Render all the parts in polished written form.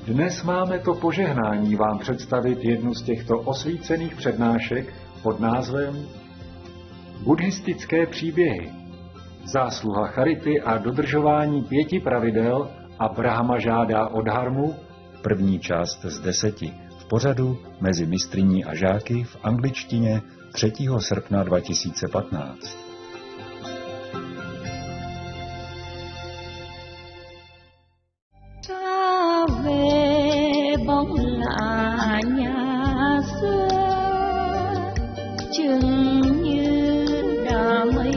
Dnes máme to požehnání vám představit jednu z těchto osvícených přednášek pod názvem Buddhistické příběhy. Zásluha charity a dodržování 5 pravidel a Brahma žádá od dharmu, první část z 10, v pořadu Mezi mistryní a žáky v angličtině 3. srpna 2015. Bóng lạ nhà xưa chừng như đã mấy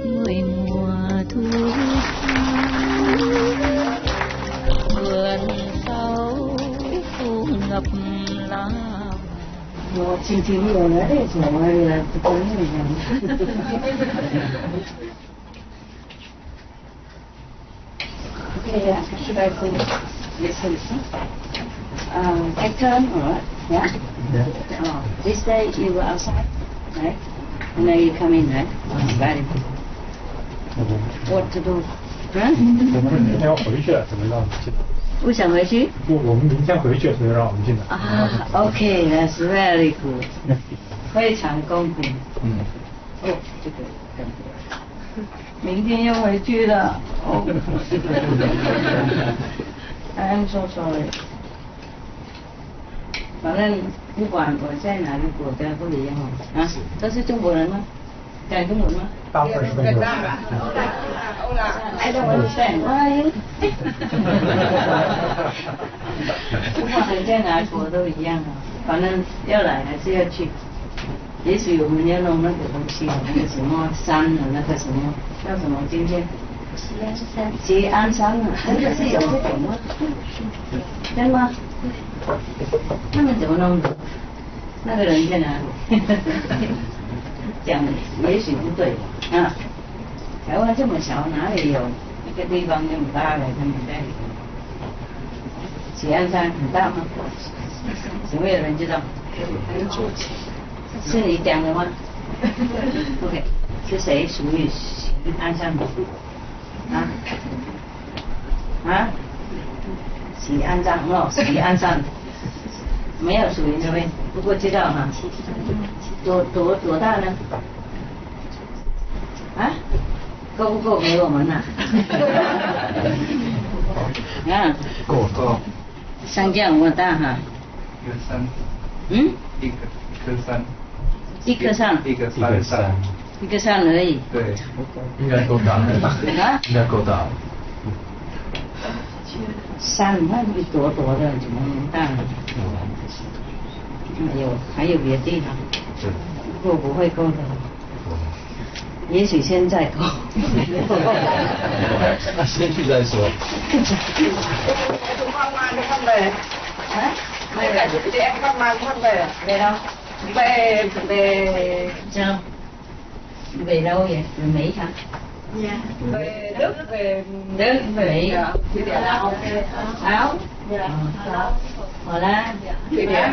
người mùa thu vườn sau thu ngập lá. 我今天有了那种了，不跟你讲。Okay, should I say listen? Take turn, alright? Yeah? Yeah. Oh, this day you were outside, right? And then you come in, right? Very good. What to do? Huh? 我们明天要回去了，怎么让我们进来？不想回去？我们明天回去，所以让我们进来。啊 ，OK, that's very good. 非常公平。哦，这个感觉。明天要回去了。哦。I'm so sorry. 反正不管我在哪个国家都一样啊，都是中国人吗？讲中文吗？大部分是中国人。I don't understand. Why? 不管你在哪国都一样啊，反正要来还是要去。也许我们要弄那个东西，那个什么山的那个什么叫什么？今天吉安山啊，真的是有这种吗？真吗？他们怎么弄的？那个人在哪里？讲也许不对啊。台湾这么小，哪里有一个地方那么大的？他们在吉安山很大吗？有没有人知道？是你讲的吗 ？OK， 是谁属于喜安山的？喜安山哦，喜安山没有属于那边，不过知道哈。多大呢？啊？够不够给我们呐？啊？够。山这么大哈？一个山。嗯？一颗山。一颗山。一个山。一个山而已。对。应该够大。啊？应该够大。山那里多的，怎么能大呢？还有别的地方。不过不会够的。也许现在够。先去再说。Về đâu vậy? Về Mỹ hả? Dạ. Về Đức, về Mỹ. Áo. Áo. Hồ Lan. Thụy Điển.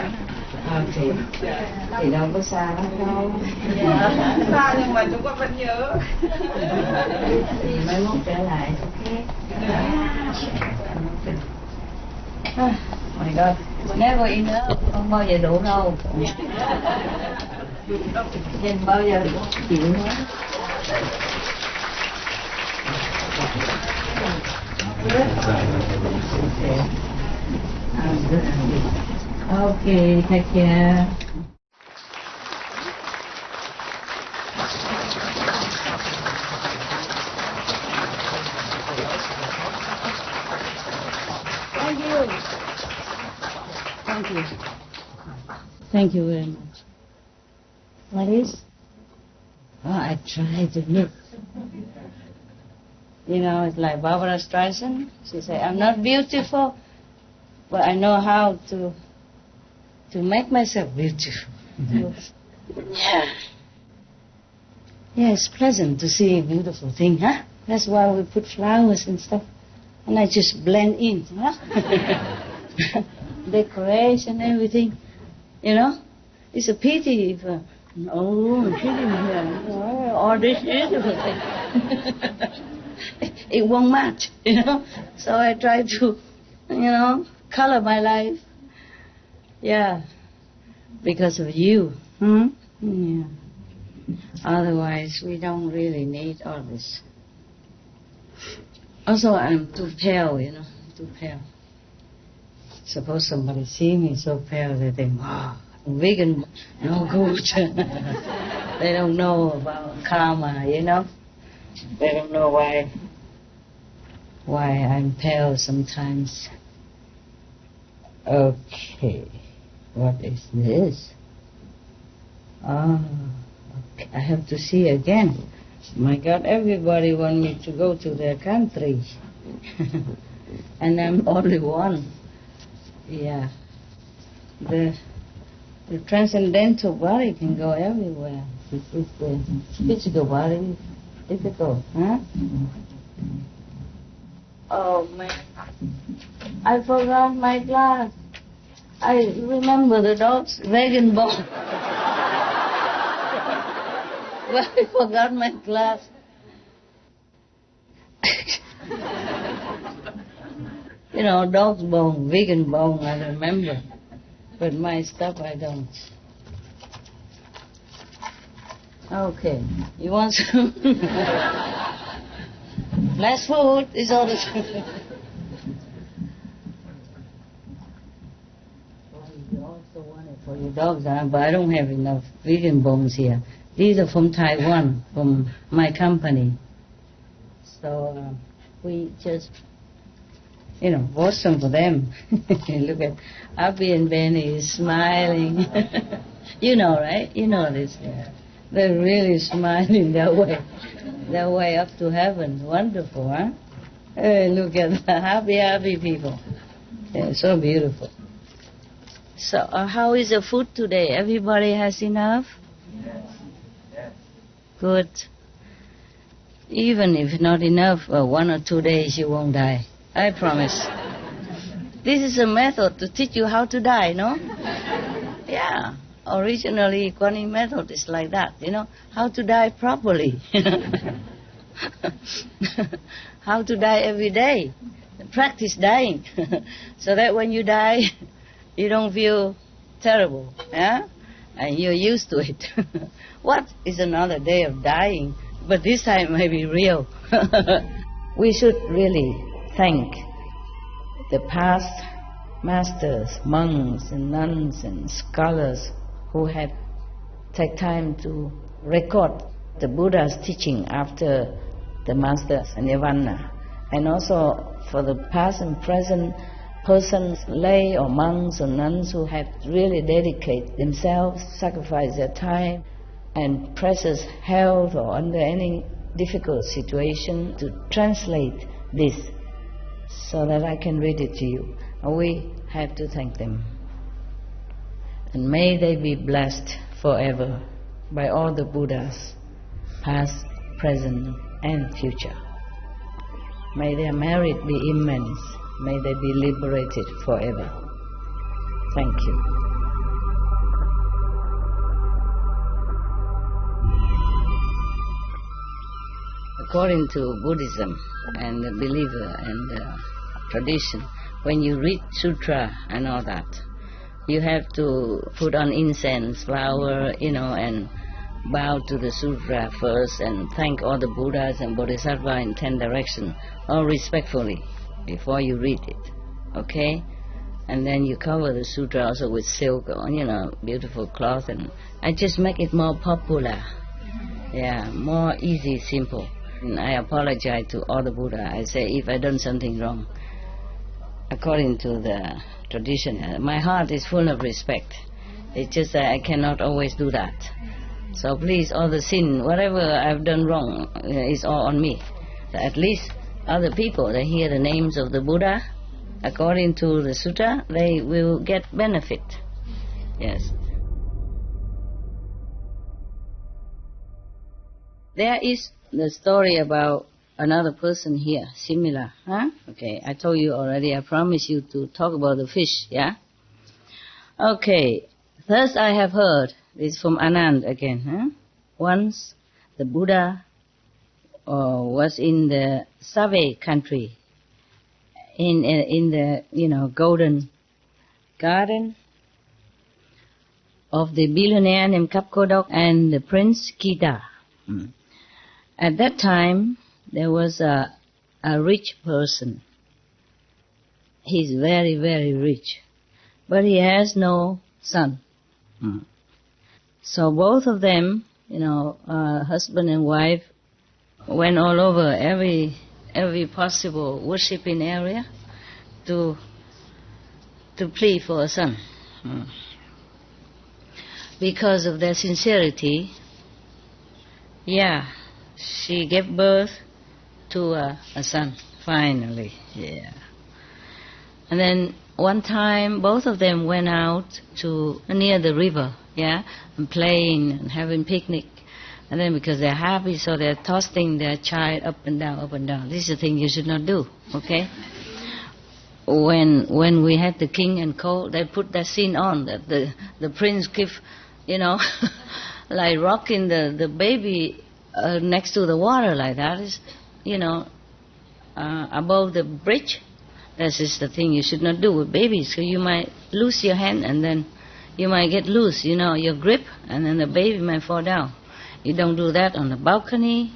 Thì đâu có xa lắm đâu. Xa nhưng mà chúng con vẫn nhớ. Thì mai mốt trở lại, ok. My God, never enough, không bao giờ đủ đâu. Nên bao giờ chịu nữa. Okay, take care. Thank you. Thank you. Thank you very much. What is? Oh, I try to look. You know, it's like Barbara Streisand. She said, I'm not beautiful, but I know how to make myself beautiful. Yeah. Yeah, it's pleasant to see a beautiful thing, huh? That's why we put flowers and stuff. And I just blend in, huh? Decoration, everything. You know? It's a pity if, all this beautiful thing. It won't match, you know? So I try to, color my life. Yeah, because of you. Yeah. Otherwise, we don't really need all this. Also, I'm too pale, too pale. Suppose somebody see me so pale, they think, wow, vegan, no good. They don't know about karma, They don't know why I'm pale sometimes. Okay, what is this? Okay. I have to see again. My God, everybody want me to go to their country. And I'm only one. Yeah. The transcendental body can go everywhere. It's the physical body is difficult, huh? Oh man, I forgot my glass. I remember the dog's vegan bone. But I forgot my glass. Dog's bone, vegan bone, I remember. But my stuff, I don't. Okay, you want some? Less food is all the time. You also want it for your dogs, but I don't have enough vegan bones here. These are from Taiwan, from my company. So we just, bought some for them. Look at Abby and Benny smiling. Right? You know this. Yeah. They're really smiling their way up to heaven. Wonderful, huh? Hey, look at the happy people. Yeah, so beautiful. So how is the food today? Everybody has enough? Yes. Good. Even if not enough, 1 or 2 days you won't die. I promise. This is a method to teach you how to die, no? Yeah. Originally, Kuan method is like that, how to die properly. How to die every day. Practice dying. So that when you die, you don't feel terrible, yeah? And you're used to it. What is another day of dying? But this time may be real. We should really thank the past masters, monks and nuns and scholars who had take time to record the Buddha's teaching after the master's nirvana. And also for the past and present persons, lay or monks or nuns who have really dedicated themselves, sacrificed their time and precious health or under any difficult situation to translate this so that I can read it to you. We have to thank them. And may they be blessed forever by all the Buddhas, past, present and future. May their merit be immense. May they be liberated forever. Thank you. According to Buddhism and the believer and the tradition, when you read sutra and all that, you have to put on incense, flower, and bow to the sutra first and thank all the Buddhas and Bodhisattvas in 10 directions, all respectfully, before you read it, okay? And then you cover the sutra also with silk or, beautiful cloth, and I just make it more popular. Yeah, more easy, simple. And I apologize to all the Buddha. I say if I done something wrong, according to the tradition, my heart is full of respect. It's just that I cannot always do that. So please, all the sin, whatever I've done wrong, is all on me. So at least other people, they hear the names of the Buddha, according to the sutra, they will get benefit. Yes. There is the story about another person here, similar, huh? Okay, I told you already, I promised you to talk about the fish, yeah? Okay, thus I have heard, this is from Anand again, huh? Once the Buddha was in the Save country, in the golden garden of the billionaire named Kapkodok and the Prince Kita. At that time, there was a rich person. He's very, very rich, but he has no son. So both of them, husband and wife, went all over every possible worshipping area to plead for a son. Because of their sincerity, she gave birth to a son, finally. And then one time, both of them went out to near the river, and playing and having picnic. And then because they're happy, so they're tossing their child up and down, up and down. This is the thing you should not do, okay? When we had the king and co, they put that scene on, that the prince give, like rocking the baby next to the water like that, is, above the bridge. This is the thing you should not do with babies, so you might lose your hand and then you might get loose, your grip, and then the baby might fall down. You don't do that on the balcony.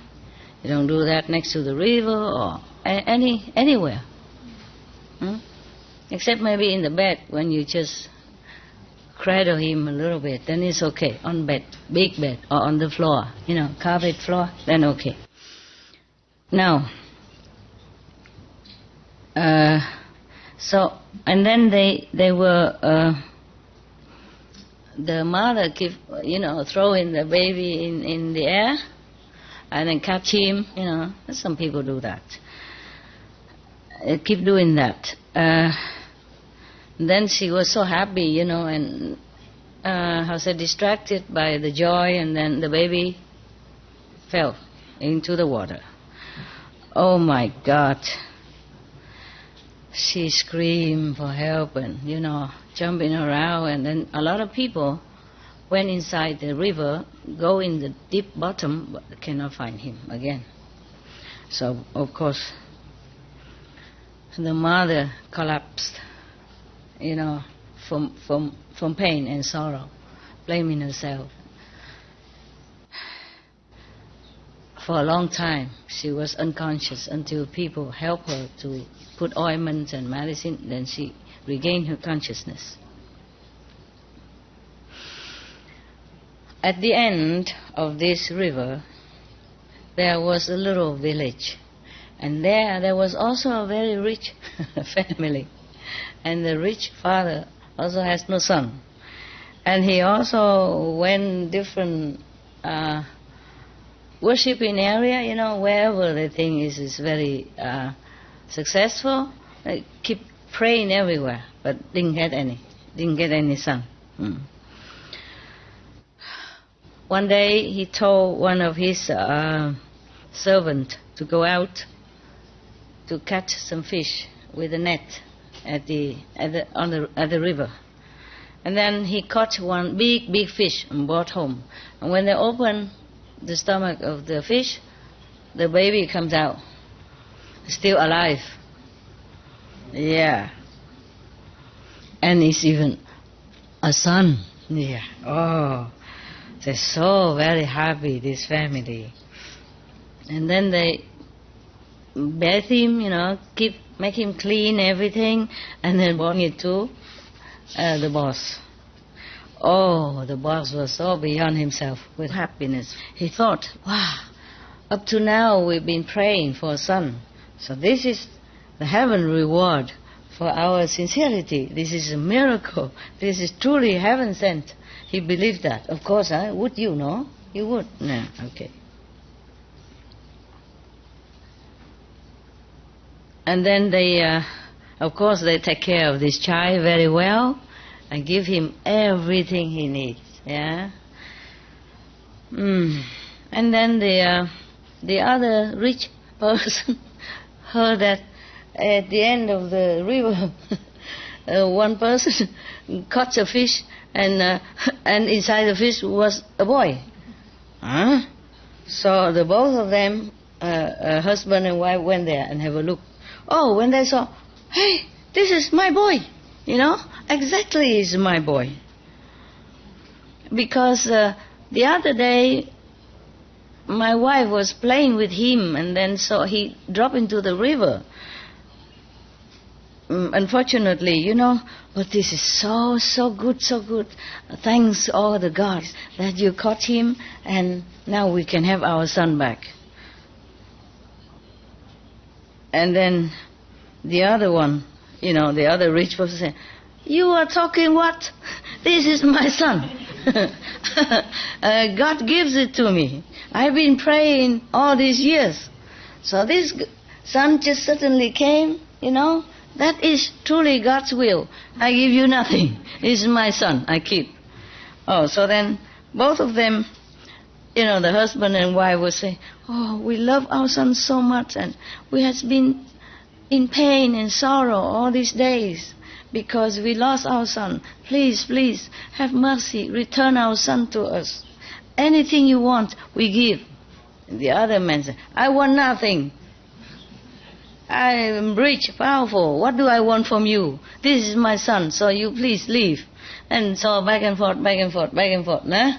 You don't do that next to the river or anywhere. Except maybe in the bed when you just cradle him a little bit, then it's okay. On bed, big bed, or on the floor, carpet floor, then okay. Now, so, and then they were, the mother keep, throwing the baby in the air and then catch him, some people do that. Keep doing that. Then she was so happy, and distracted by the joy, and then the baby fell into the water. Oh my God. She screamed for help and, jumping around, and then a lot of people went inside the river, go in the deep bottom, but cannot find him again. So, of course, the mother collapsed, from pain and sorrow, blaming herself. For a long time, she was unconscious until people helped her to put ointments and medicine, then she regained her consciousness. At the end of this river, there was a little village, and there was also a very rich family, and the rich father also has no son, and he also went different worshipping area, wherever the thing is very successful. They keep praying everywhere, but didn't get any son. One day he told one of his servants to go out to catch some fish with a net at the river. And then he caught one big fish and brought home. And when they opened the stomach of the fish, the baby comes out, still alive. Yeah. And it's even a son. Yeah. Oh, they're so very happy, this family. And then they bathe him, make him clean, everything, and then bring it to the boss. Oh, the boss was so beyond himself with happiness. He thought, wow, up to now we've been praying for a son. So this is the heaven reward for our sincerity. This is a miracle. This is truly heaven sent. He believed that. Of course, would you know? You would? No, okay. And then they, of course, they take care of this child very well and give him everything he needs. Yeah. And then the other rich person heard that at the end of the river, one person caught a fish, and inside the fish was a boy. So the both of them, husband and wife, went there and have a look. Oh, when they saw, hey, this is my boy, exactly is my boy. Because the other day, my wife was playing with him, and then so he dropped into the river. Unfortunately, but this is so good. Thanks all the gods that you caught him, and now we can have our son back. And then the other one, the other rich person said, you are talking what? This is my son. God gives it to me. I've been praying all these years. So this son just suddenly came, That is truly God's will. I give you nothing. This is my son, I keep. Oh, so then both of them, the husband and wife will say, oh, we love our son so much, and we have been in pain and sorrow all these days because we lost our son. Please, have mercy. Return our son to us. Anything you want, we give. And the other man said, I want nothing. I am rich, powerful. What do I want from you? This is my son, so you please leave. And so back and forth. Nah?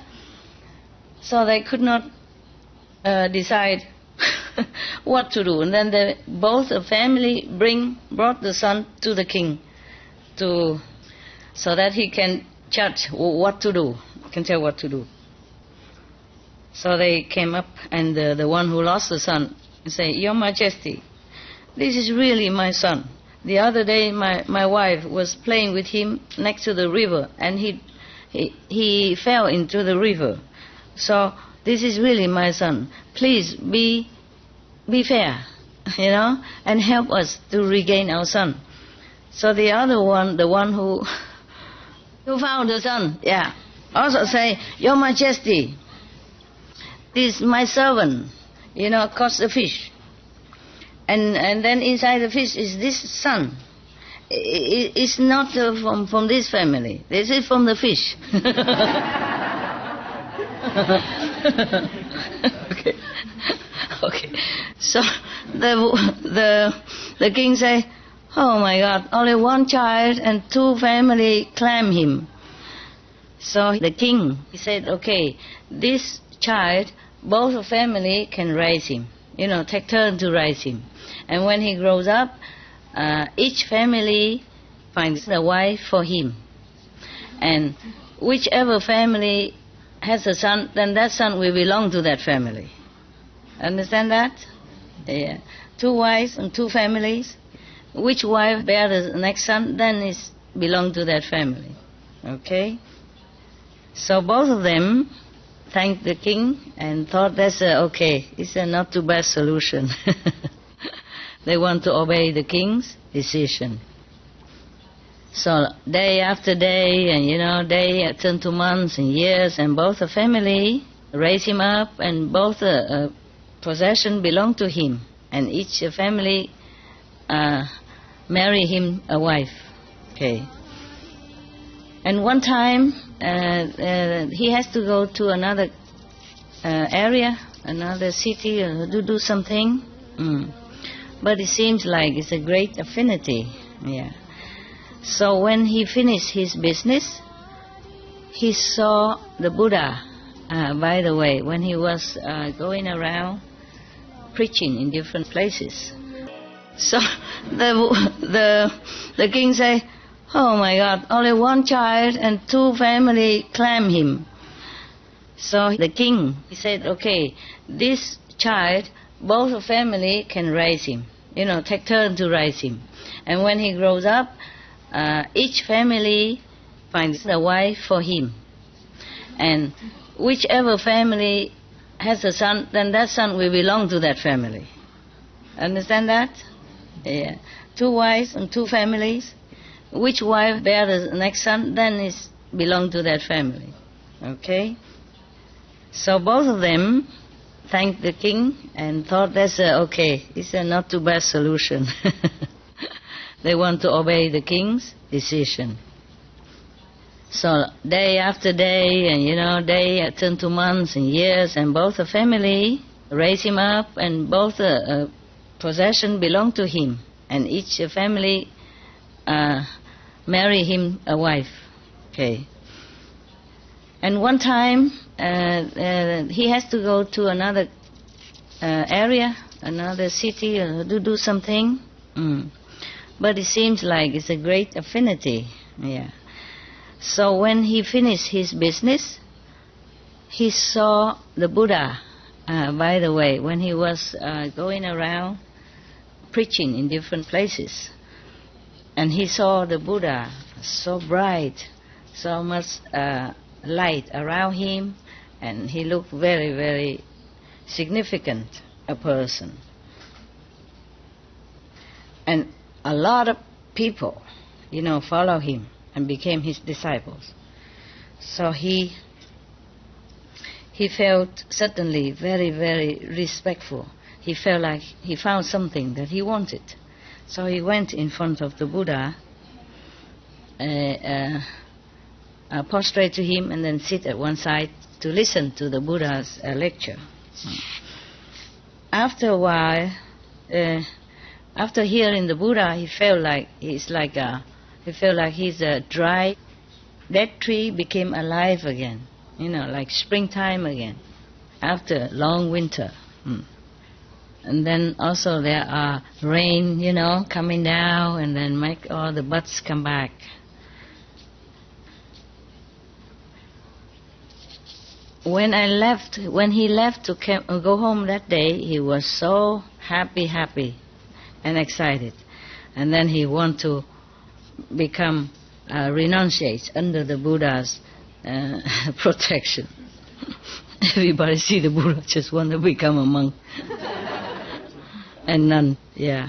So they could not decide what to do. And then both the family brought the son to the king so that he can judge what to do, can tell what to do. So they came up, and the one who lost the son said, Your Majesty, this is really my son. The other day my wife was playing with him next to the river, and he fell into the river. So this is really my son. Please be fair, and help us to regain our son. So the other one, the one who found the son, also say, Your Majesty, this is my servant, caught the fish. And then inside the fish is this son. It's not from this family. This is from the fish. Okay. So the king say, oh my God, only one child and two family claim him. So the king, he said, okay, this child, both family can raise him. Take turn to raise him. And when he grows up, each family finds a wife for him. And whichever family has a son, then that son will belong to that family. Understand that? Yeah. 2 wives and 2 families. Which wife bears the next son, then it belong to that family. Okay? So both of them thanked the king and thought that's okay. It's a not too bad solution. They want to obey the king's decision. So day after day, and day turned to months and years, and both the family raised him up, and both the possession belonged to him, and each family marry him a wife. Okay. And one time he has to go to another area, another city, to do something. But it seems like it's a great affinity. Yeah. So when he finished his business, he saw the Buddha, by the way, when he was going around preaching in different places. So the king say, oh my God, only one child and 2 family claim him. So the king, he said, okay, this child, both family can raise him. Take turn to raise him. And when he grows up, each family finds a wife for him. And whichever family has a son, then that son will belong to that family. Understand that? Yeah. 2 wives and 2 families. Which wife bears the next son, then it belong to that family. Okay? So both of them thanked the king and thought that's okay. It's a not too bad solution. They want to obey the king's decision. So day after day, and day turned to months and years, and both the family raised him up, and both the possession belonged to him, and each family marry him a wife. Okay. And one time he has to go to another area, another city, to do something. But it seems like it's a great affinity. Yeah. So when he finished his business, he saw the Buddha. By the way, when he was going around preaching in different places, and he saw the Buddha so bright, so much light around him, and he looked very, very significant a person. And a lot of people, follow him and became his disciples. So he felt suddenly very, very respectful. He felt like he found something that he wanted. So he went in front of the Buddha, prostrate to him, and then sit at one side to listen to the Buddha's lecture. After a while, after hearing the Buddha, he felt like he's a dry, dead tree became alive again. Like springtime again, after long winter. And then also there are rain, coming down, and then make all the buds come back. When he left to go home that day, he was so happy and excited. And then he wanted to become renunciate under the Buddha's protection. Everybody see the Buddha just want to become a monk and nun. Yeah.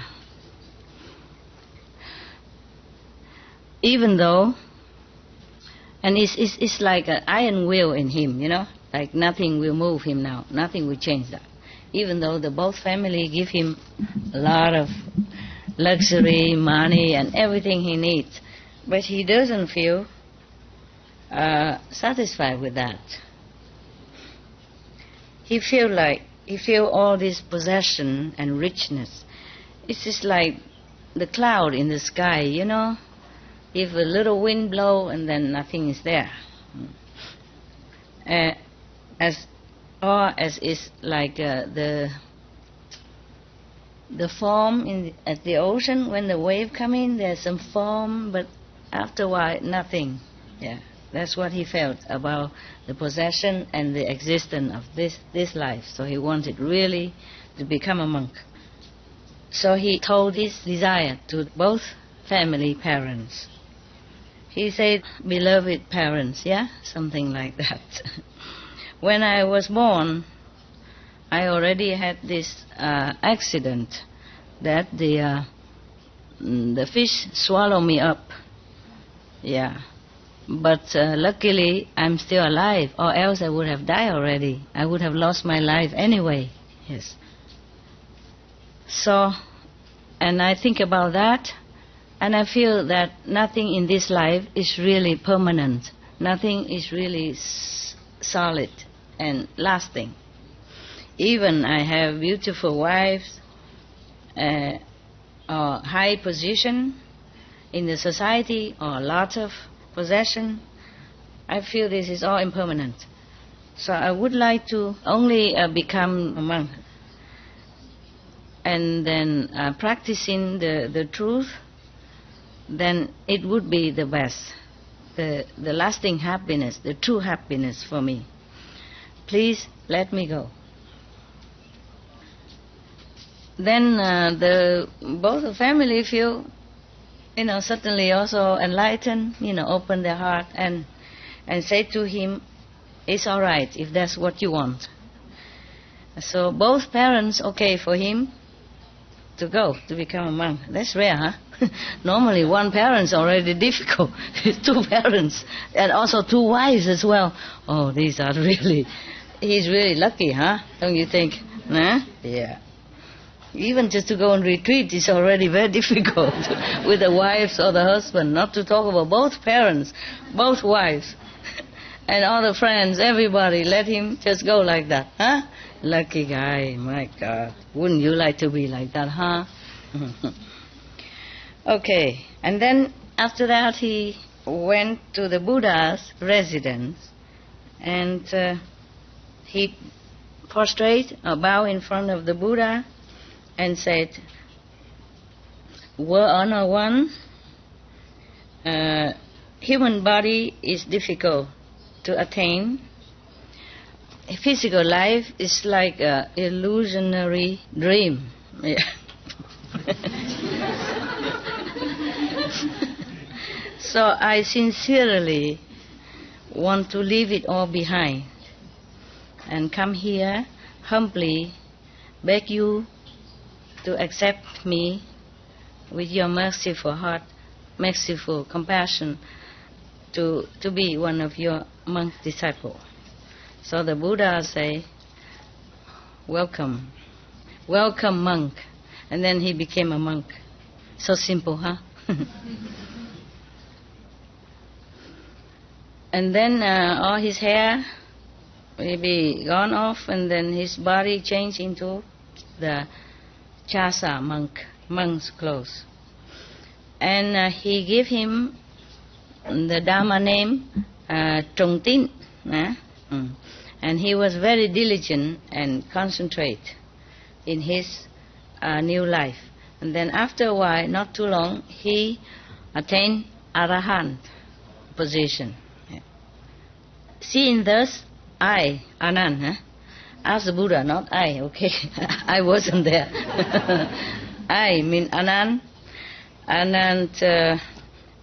Even though, and it's like an iron will in him, like nothing will move him now, nothing will change that. Even though the both family give him a lot of luxury, money, and everything he needs, but he doesn't feel satisfied with that. He feel all this possession and richness. It's just like the cloud in the sky, If a little wind blow and then nothing is there. As is like the form at the ocean, when the wave come in, there's some form, but after a while, nothing. Yeah. That's what he felt about the possession and the existence of this life. So he wanted really to become a monk. So he told his desire to both family parents. He said, "Beloved parents," something like that. When I was born, I already had this accident that the fish swallowed me up. Yeah. But luckily, I'm still alive, or else I would have died already. I would have lost my life anyway. Yes. So, and I think about that, and I feel that nothing in this life is really permanent. Nothing is really solid and lasting. Even I have beautiful wives, or high position in the society, or a lot of possession, I feel this is all impermanent. So I would like to only become a monk, and then practicing the truth, then it would be the best, the lasting happiness, the true happiness for me. Please let me go. Then both the family feel, suddenly also enlightened, open their heart and say to him, "It's all right if that's what you want." So both parents okay for him to go to become a monk. That's rare, huh? Normally one parent's already difficult. Two parents and also two wives as well. Oh, he's really lucky, huh? Don't you think? Huh? Yeah. Even just to go on retreat is already very difficult with the wives or the husband, not to talk about both parents, both wives, and all the friends, everybody, let him just go like that, huh? Lucky guy, my God. Wouldn't you like to be like that, huh? Okay, and then after that he went to the Buddha's residence, and he prostrate or bow in front of the Buddha and said, "Were Honor One, human body is difficult to attain. Physical life is like an illusionary dream." Yeah. So I sincerely want to leave it all behind and come here humbly beg you to accept me with your merciful heart, merciful compassion, to be one of your monk disciples. So the Buddha say, "Welcome, welcome monk," and then he became a monk. So simple, huh? And then all his hair will be gone off, and then his body changed into the chasa monk's clothes. And he gave him the Dharma name Trung Tín. And he was very diligent and concentrate in his new life. And then after a while, not too long, he attained Arahant position. Seeing thus, I, Anand, asked the Buddha, not I, okay, I wasn't there. I mean Anand. Anand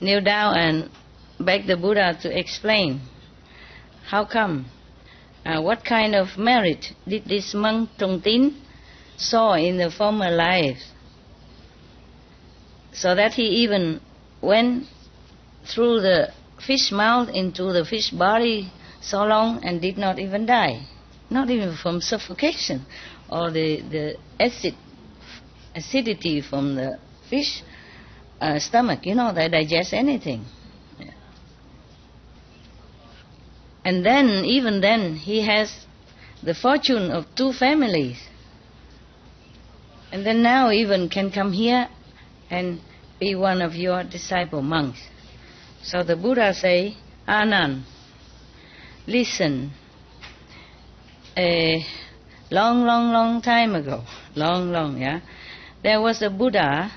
kneel down and begged the Buddha to explain how come, what kind of merit did this monk Trung Tín saw in the former lives, so that he even went through the fish mouth into the fish body so long and did not even die, not even from suffocation or the acidity from the fish stomach, they digest anything. Yeah. And then, even then, he has the fortune of 2 families. And then now even can come here and be one of your disciple monks. So the Buddha say, Anand, listen, a long time ago, there was a Buddha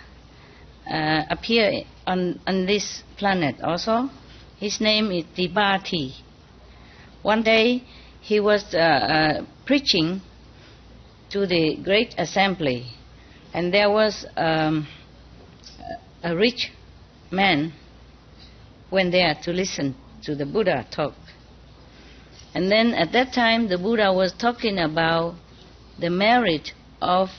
appear on this planet also. His name is Dipati. One day he was preaching to the great assembly, and there was a rich man went there to listen to the Buddha talk. And then at that time the Buddha was talking about the merit of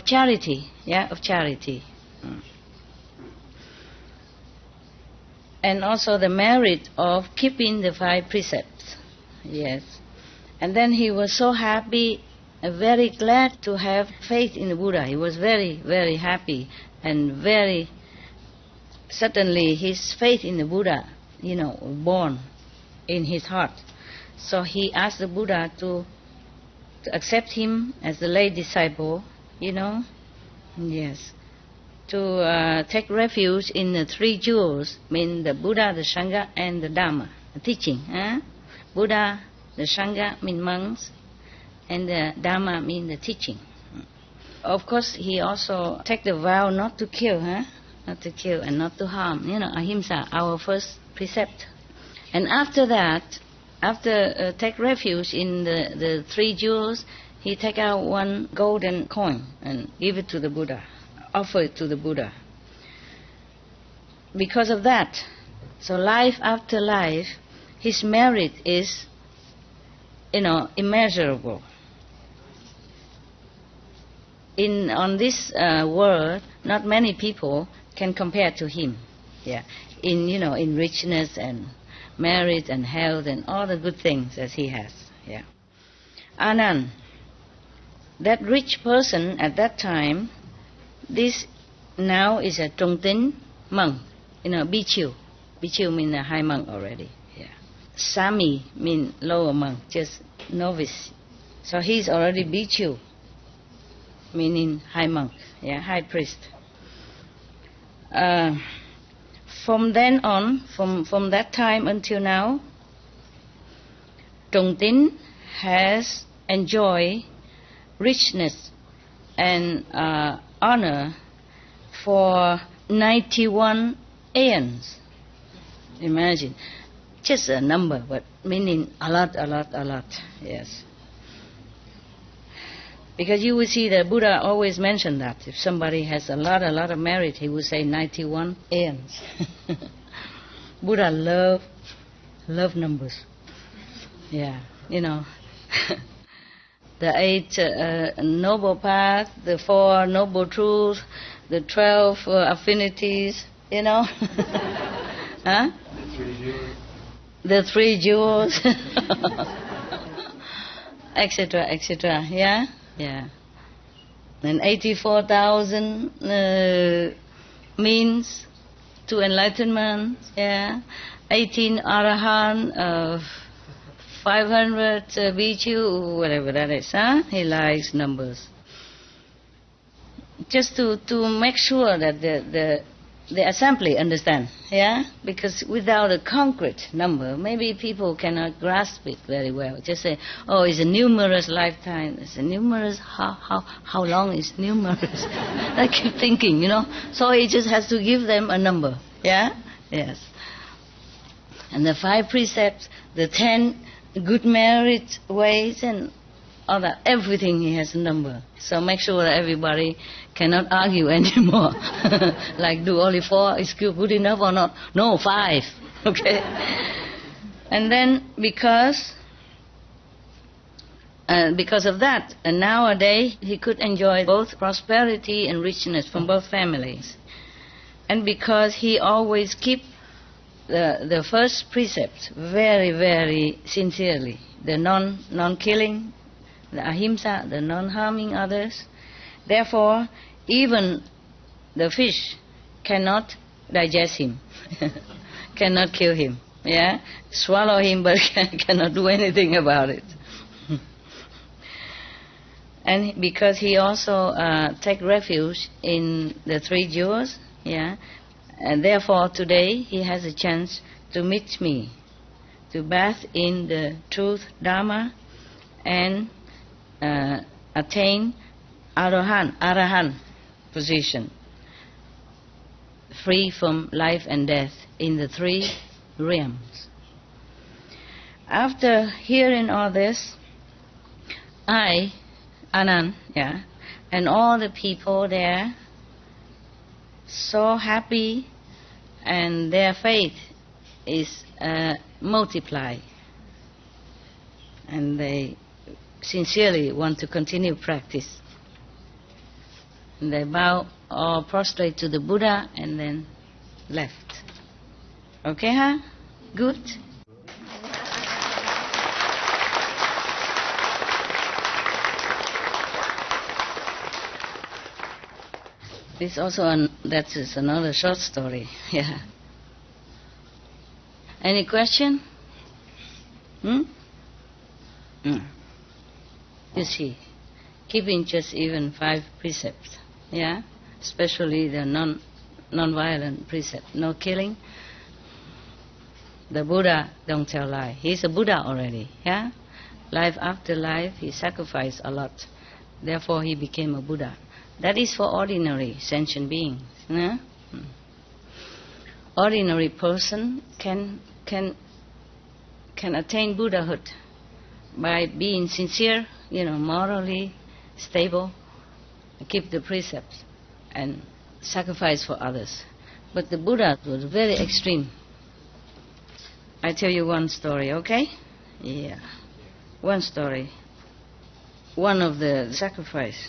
charity, of charity. And also the merit of keeping the 5 precepts. Yes. And then he was so happy, very glad to have faith in the Buddha. He was very, very happy, and very suddenly his faith in the Buddha, born in his heart. So he asked the Buddha to accept him as the lay disciple, yes, to take refuge in the 3 jewels, mean the Buddha, the Sangha, and the Dharma, the teaching. Buddha, the Sangha mean monks, and the Dharma mean the teaching. Of course, he also take the vow not to kill, not to kill and not to harm. Ahimsa, our first precept. And after that, after take refuge in the 3 jewels, he take out 1 golden coin and give it to the Buddha, offer it to the Buddha. Because of that, so life after life, his merit is, immeasurable. On this world, not many people can compare to him. Yeah, in richness and merit and health and all the good things that he has. Yeah. Anand, that rich person at that time, this now is a Trung Tín monk, Bhikkhu. Bhikkhu means a high monk already. Yeah. Sami means lower monk, just novice. So he's already Bhikkhu, meaning high monk, high priest. from then on, from that time until now, Trung Tín has enjoyed richness and honor for 91 aeons. Imagine, just a number, but meaning a lot. Yes. Because you will see that Buddha always mentioned that if somebody has a lot of merit, he would say 91 aeons. Buddha love numbers. Yeah, you know. The 8 noble paths, the 4 noble truths, the 12 affinities, you know. Huh? The 3 jewels. etc. Yeah. And 84,000 means to enlightenment. Yeah. 18 arahant, 500 bhikkhu, whatever that is. Huh? He likes numbers. Just to make sure that the assembly understand, yeah? Because without a concrete number, maybe people cannot grasp it very well. Just say, oh, it's a numerous lifetime. It's a numerous, how long is numerous? I keep thinking, you know. So he just has to give them a number, yeah? Yes. And the 5 precepts, the 10 good merit ways and all that, everything he has a number. So make sure that everybody cannot argue anymore. Like, do only 4 is good enough or not? No, 5. Okay. And then because of that, and nowadays he could enjoy both prosperity and richness from both families. And because he always keep the first precept very, very sincerely, the non-killing, the ahimsa, the non-harming others. Therefore, even the fish cannot digest him, cannot kill him, yeah, swallow him, but cannot do anything about it. And because he also take refuge in the 3 jewels, yeah, and therefore today he has a chance to meet me, to bath in the truth Dharma, and attain arahant position, free from life and death in the 3 realms. After hearing all this, I, Anand, yeah, and all the people there, so happy, and their faith is multiplied, and they sincerely want to continue practice. And they bow or prostrate to the Buddha and then left. Okay, huh? Good? This also that is another short story. Yeah. Any question? You see, keeping just even 5 precepts, yeah, especially the non-violent precept, no killing. The Buddha don't tell lie. He's a Buddha already, yeah. Life after life, he sacrificed a lot. Therefore, he became a Buddha. That is for ordinary sentient beings. Yeah? Ordinary person can attain Buddhahood by being sincere, morally stable, keep the precepts, and sacrifice for others. But the Buddha was very extreme. I tell you one story, okay? Yeah. One story. One of the sacrifice.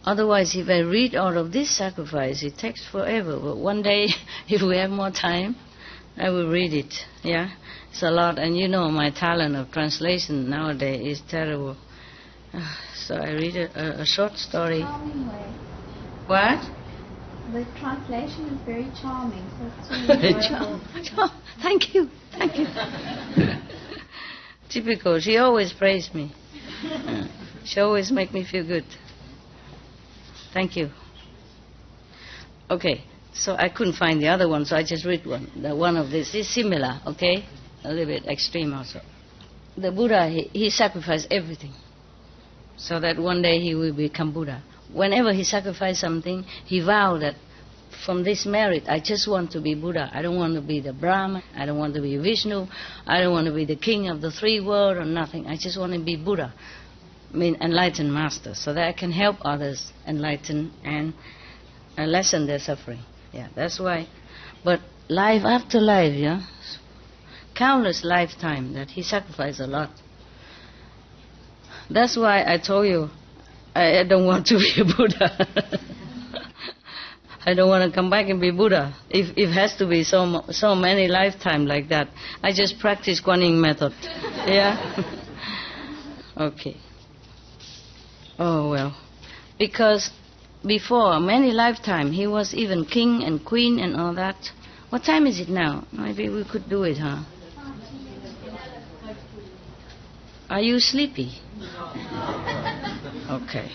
Otherwise, if I read all of this sacrifice, it takes forever. But one day, if we have more time, I will read it. Yeah? It's a lot. And my talent of translation nowadays is terrible. So I read a short story. Charming way. What? The translation is very charming. So it's Very really enjoyable. Thank you. Typical. She always praised me. She always make me feel good. Thank you. Okay. So I couldn't find the other one, so I just read one. The one of this is similar, okay? A little bit extreme also. The Buddha, he sacrificed everything so that one day he will become Buddha. Whenever he sacrificed something, he vowed that from this merit, I just want to be Buddha. I don't want to be the Brahma. I don't want to be Vishnu. I don't want to be the king of the three worlds or nothing. I just want to be Buddha, enlightened master, so that I can help others enlighten and lessen their suffering. Yeah, that's why. But life after life, yeah, countless lifetime that he sacrificed a lot. That's why I told you I don't want to be a Buddha. I don't want to come back and be Buddha. If it has to be so many lifetime like that, I just practice Kuan Yin method. Yeah. Okay. Oh well, because before many lifetime he was even king and queen and all that. What time is it now? Maybe we could do it, huh? Are you sleepy? Okay.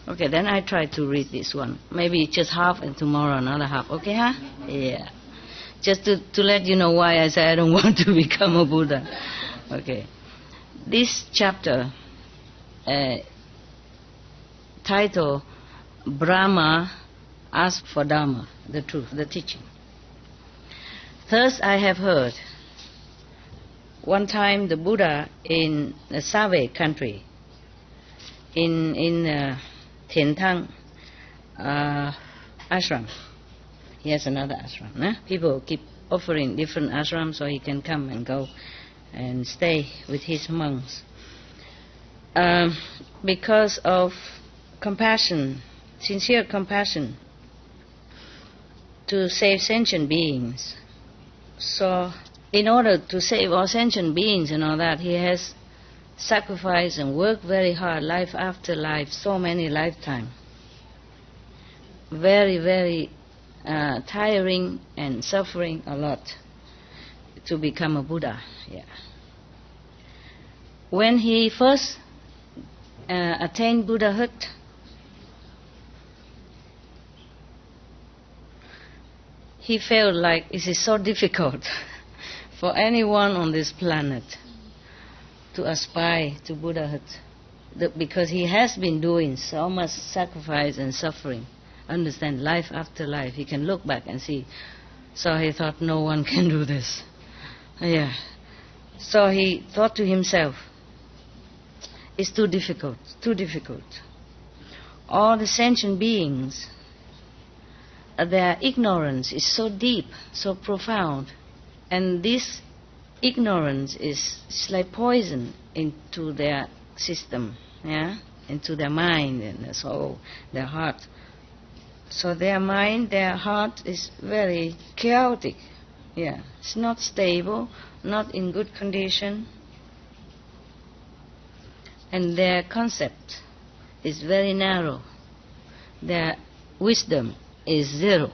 Okay, then I try to read this one. Maybe just half and tomorrow another half. Okay, huh? Yeah. Just to let you know why I say I don't want to become a Buddha. Okay. This chapter, title, Brahma asked for Dharma, the truth, the teaching. Thus I have heard. One time the Buddha in the Save country, in Thiên Thỉnh ashram. He has another ashram. Nah? People keep offering different ashrams so he can come and go and stay with his monks. Because of compassion, sincere compassion to save sentient beings. So in order to save all sentient beings and all that, he has sacrificed and worked very hard, life after life, so many lifetimes. Very, very tiring and suffering a lot to become a Buddha. Yeah. When he first attained Buddhahood, he felt like it is so difficult for anyone on this planet to aspire to Buddhahood, because he has been doing so much sacrifice and suffering. Understand, life after life, he can look back and see. So he thought, no one can do this. Yeah. So he thought to himself, it's too difficult, too difficult. All the sentient beings, their ignorance is so deep, so profound, and this ignorance is like poison into their system, yeah, into their mind and their soul, their heart. So their mind, their heart is very chaotic, yeah. It's not stable, not in good condition, and their concept is very narrow. Their wisdom is zero.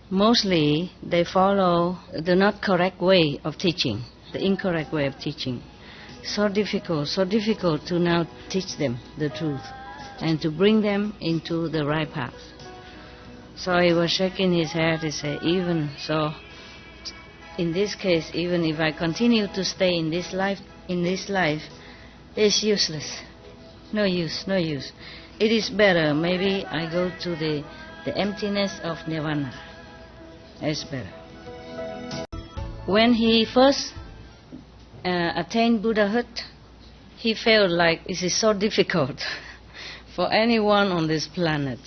Mostly they follow the not correct way of teaching, the incorrect way of teaching. So difficult to now teach them the truth and to bring them into the right path. So he was shaking his head. He said, even so, in this case, even if I continue to stay in this life, it's useless. No use. It is better, maybe I go to the emptiness of nirvana. It's better. When he first attained Buddhahood, he felt like it is so difficult for anyone on this planet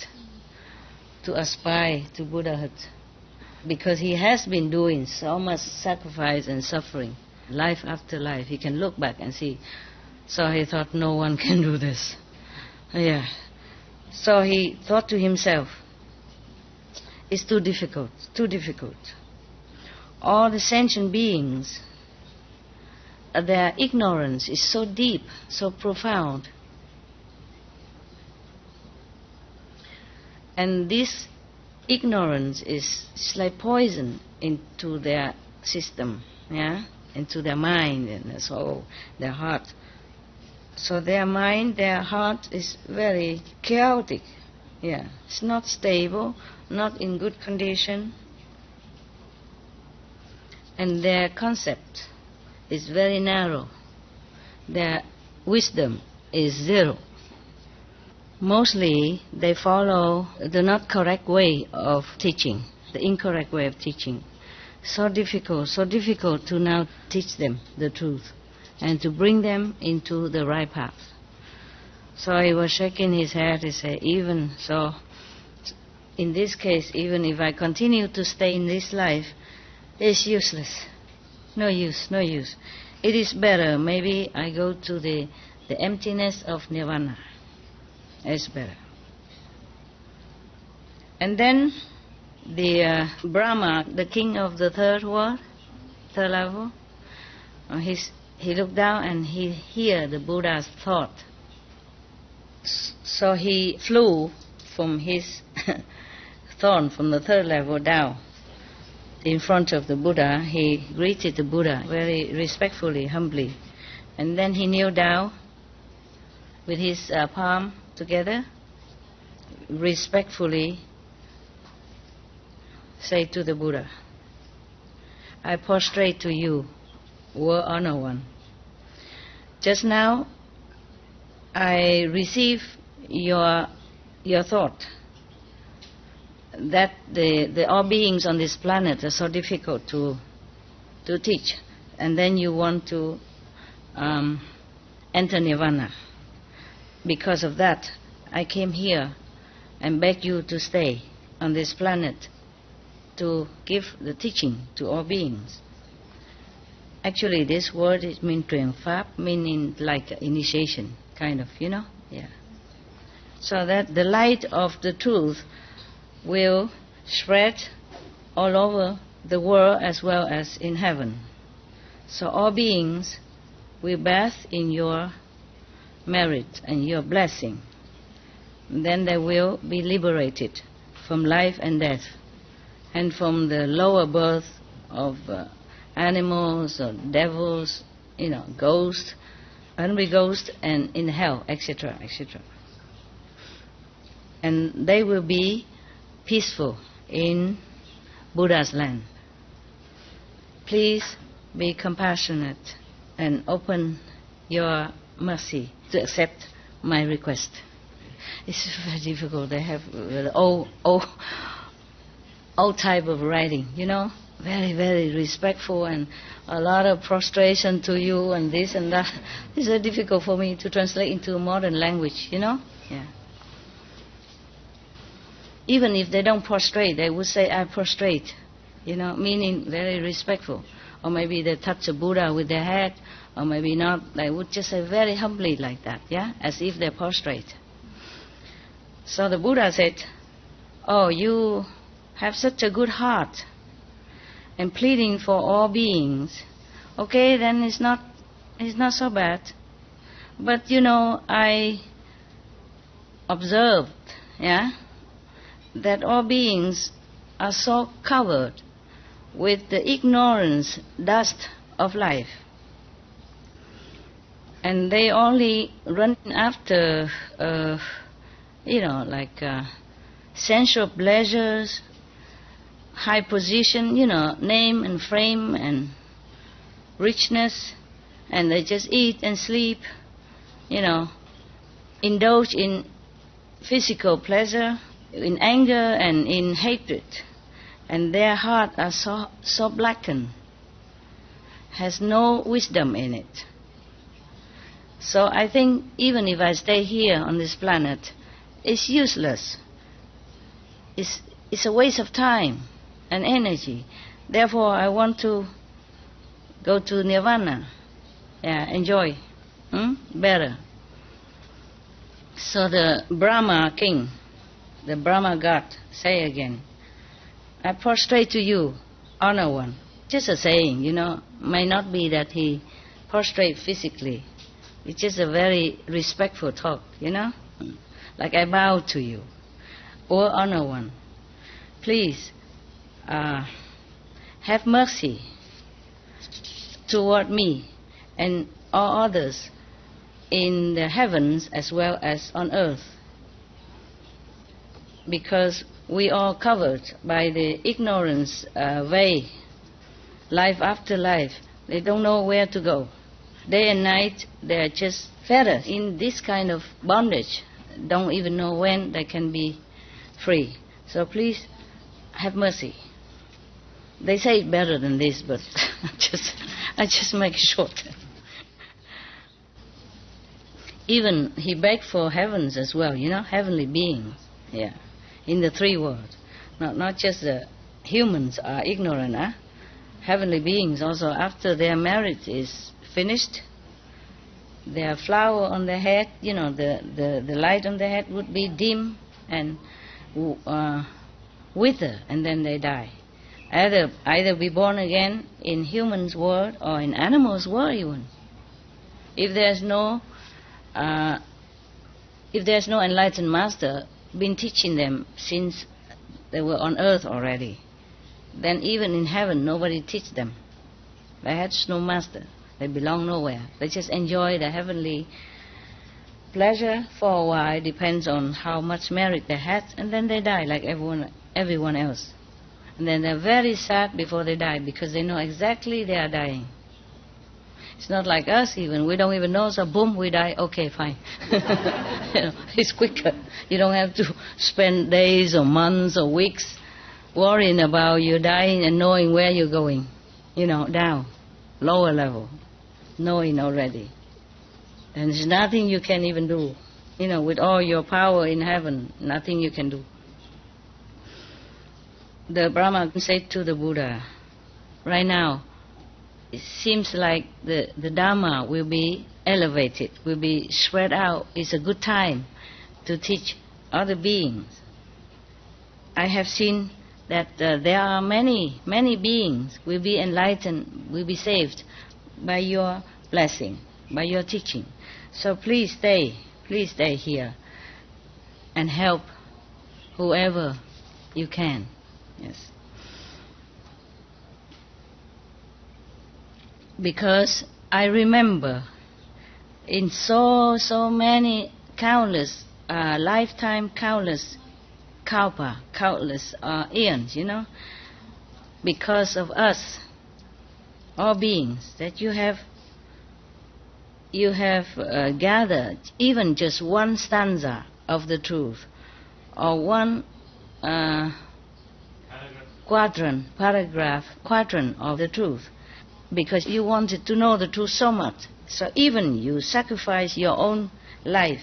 to aspire to Buddhahood, because he has been doing so much sacrifice and suffering, life after life. He can look back and see. So he thought, no one can do this. Yeah. So he thought to himself, it's too difficult. All the sentient beings, their ignorance is so deep, so profound. And this ignorance is like poison into their system, yeah, into their mind and their soul, their heart. So their mind, their heart is very chaotic. Yeah, it's not stable, not in good condition. And their concept is very narrow. Their wisdom is zero. Mostly they follow the not correct way of teaching, the incorrect way of teaching. So difficult to now teach them the truth and to bring them into the right path. So he was shaking his head. He said, even so, in this case, even if I continue to stay in this life, it's useless. No use. It is better, maybe I go to the emptiness of nirvana. It's better. And then the Brahma, the king of the third world, third level, he looked down and he heard the Buddha's thought. So he flew from his throne from the third level down in front of the Buddha. He greeted the Buddha very respectfully, humbly. And then he kneeled down with his palm together, respectfully say to the Buddha, I prostrate to you, World Honor One. Just now, I receive your thought that the all beings on this planet are so difficult to teach, and then you want to enter nirvana. Because of that, I came here and begged you to stay on this planet to give the teaching to all beings. Actually, this word is mean Thỉnh Pháp, meaning like initiation, kind of, Yeah. So that the light of the truth will spread all over the world as well as in heaven. So all beings will bathe in your merit and your blessing. Then they will be liberated from life and death, and from the lower birth of animals or devils, ghosts, hungry ghosts, and in hell, etc., etc. And they will be peaceful in Buddha's land. Please be compassionate and open your mercy to accept my request. It's very difficult. They have old type of writing, very, very respectful and a lot of prostration to you and this and that. It's very difficult for me to translate into modern language, Yeah. Even if they don't prostrate, they would say, I prostrate, meaning very respectful. Or maybe they touch a Buddha with their head, or maybe not. They would just say very humbly like that, as if they're prostrate. So the Buddha said, oh, you have such a good heart and pleading for all beings. Okay, then it's not so bad. But I observed, that all beings are so covered with the ignorance dust of life, and they only run after sensual pleasures, high position, name and fame and richness, and they just eat and sleep, indulge in physical pleasure, in anger and in hatred, and their heart are so blackened, has no wisdom in it. So I think even if I stay here on this planet, it's useless. It's a waste of time and energy. Therefore, I want to go to nirvana, enjoy, better. So the Brahma king, the Brahma god, say again, I prostrate to you, honor one. Just a saying, may not be that he prostrate physically. It's just a very respectful talk, Like I bow to you, or honor one. Please, have mercy toward me and all others in the heavens as well as on earth, because we are covered by the ignorance way, life after life. They don't know where to go. Day and night they are just fetters in this kind of bondage, don't even know when they can be free. So please have mercy. They say it better than this, but I just make it short. Even he begged for heavens as well, heavenly beings, in the three worlds. Not just the humans are ignorant, Heavenly beings also, after their marriage is finished, their flower on their head, the light on their head would be dim and wither, and then they die. Either be born again in humans' world or in animals' world even. If there's no enlightened master been teaching them since they were on earth already, then even in heaven nobody teach them. They had no master. They belong nowhere. They just enjoy the heavenly pleasure for a while, depends on how much merit they had, and then they die like everyone else. And then they're very sad before they die, because they know exactly they are dying. It's not like us even. We don't even know, so boom, we die. Okay, fine. It's quicker. You don't have to spend days or months or weeks worrying about you dying and knowing where you're going. Down, lower level, knowing already. And there's nothing you can even do. With all your power in heaven, nothing you can do. The Brahma said to the Buddha, right now, it seems like the Dharma will be elevated, will be spread out. It's a good time to teach other beings. I have seen that there are many beings will be enlightened, will be saved by your blessing, by your teaching. So please stay here and help whoever you can. Yes. Because I remember in so many countless lifetime, countless kalpa, countless eons, because of us, all beings, that you have gathered even just one stanza of the truth, or one quadrant of the truth, because you wanted to know the truth so much. So even you sacrifice your own life,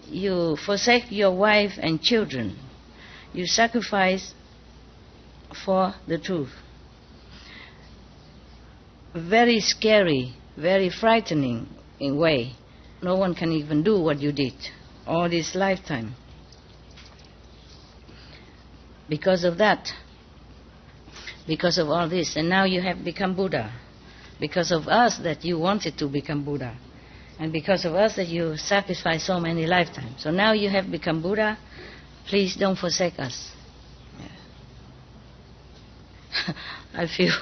you forsake your wife and children, you sacrifice for the truth. Very scary, very frightening in way. No one can even do what you did all this lifetime. Because of that, because of all this, and now you have become Buddha. Because of us that you wanted to become Buddha, and because of us that you sacrificed so many lifetimes. So now you have become Buddha. Please don't forsake us. Yeah. I feel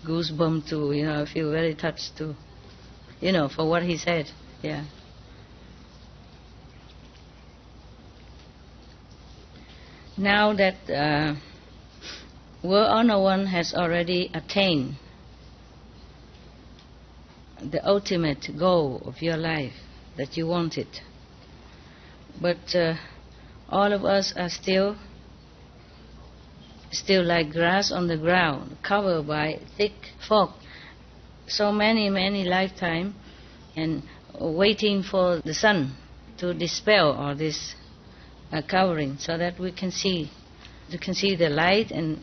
goosebumps too. I feel very touched too. For what he said. Yeah. Now that World Honor One has already attained the ultimate goal of your life that you wanted, but all of us are still like grass on the ground, covered by thick fog, so many lifetimes, and waiting for the sun to dispel all this covering, so that you can see the light and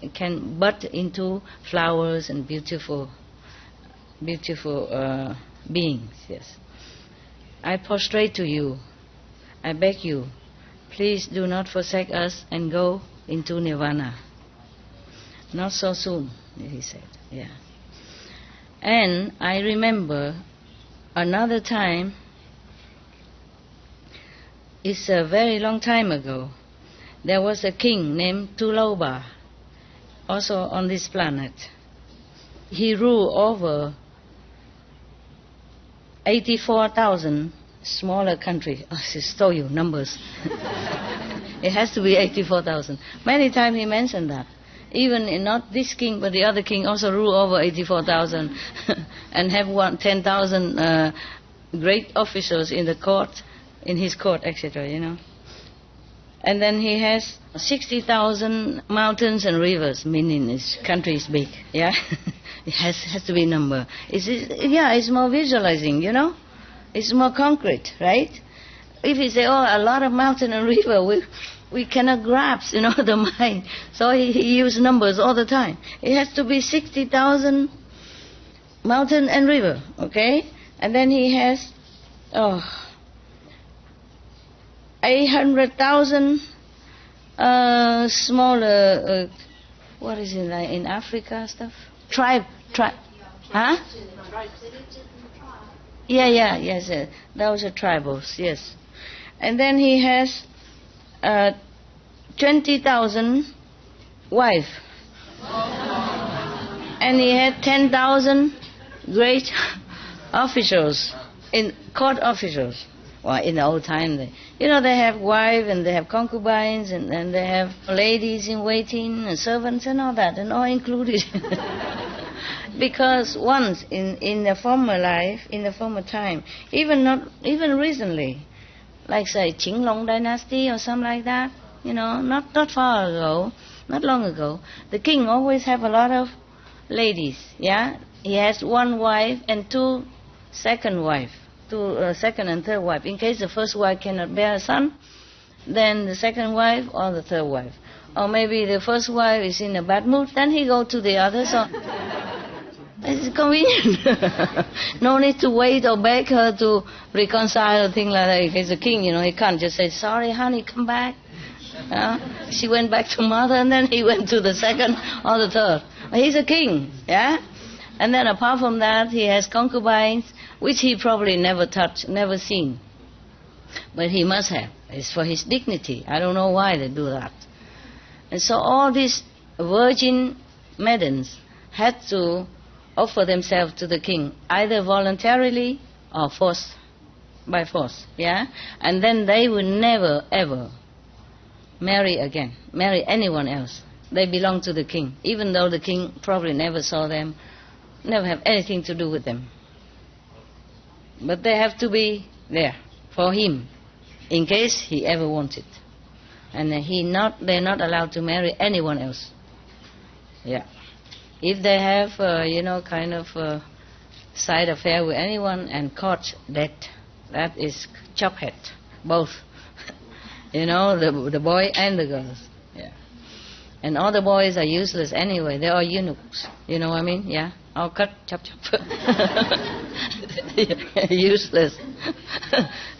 it can bud into flowers and beautiful beings. Yes. I prostrate to you. I beg you, please do not forsake us and go into nirvana. Not so soon, he said. Yeah. And I remember another time. It's a very long time ago. There was a king named Tuloba, also on this planet. He ruled over 84,000 smaller country. Oh, I just told you numbers. It has to be 84,000. Many times he mentioned that. Even in not this king, but the other king also rule over 84,000 and have 10,000 great officers in the court, in his court, etc., you know. And then he has 60,000 mountains and rivers, meaning his country is big, yeah? It has to be a number. It's more visualizing, you know? It's more concrete, right? If you say, a lot of mountain and river, we cannot grasp, you know, the mind. So he uses numbers all the time. It has to be 60,000 mountain and river, okay? And then he has 800,000 smaller, what is it, like in Africa stuff? Tribe, huh? Yes, those are tribals, yes. And then he has 20,000 wives. And he had 10,000 great officials, in court officials. Well, in the old time, they have wives and they have concubines and they have ladies in waiting and servants and all that, and all included. Because once in the former life, in the former time, even recently, like say Qinglong dynasty or something like that, you know, not far ago, not long ago, the king always have a lot of ladies, yeah? He has one wife and two second and third wife. In case the first wife cannot bear a son, then the second wife or the third wife. Or maybe the first wife is in a bad mood, then he go to the other. So it's convenient. No need to wait or beg her to reconcile or thing like that. If he's a king, you know, he can't just say, sorry, honey, come back. She went back to mother and then he went to the second or the third. He's a king, yeah? And then apart from that, he has concubines, which he probably never touched, never seen. But he must have. It's for his dignity. I don't know why they do that. And so all these virgin maidens had to offer themselves to the king, either voluntarily or by force, yeah? And then they would never, ever marry anyone else. They belong to the king, even though the king probably never saw them, never have anything to do with them. But they have to be there for him, in case he ever wanted. And they're not allowed to marry anyone else. Yeah. If they have, kind of side affair with anyone and caught that is chop head, both. The boy and the girls. Yeah. And all the boys are useless anyway. They are eunuchs. You know what I mean? Yeah. All cut, chop. Useless.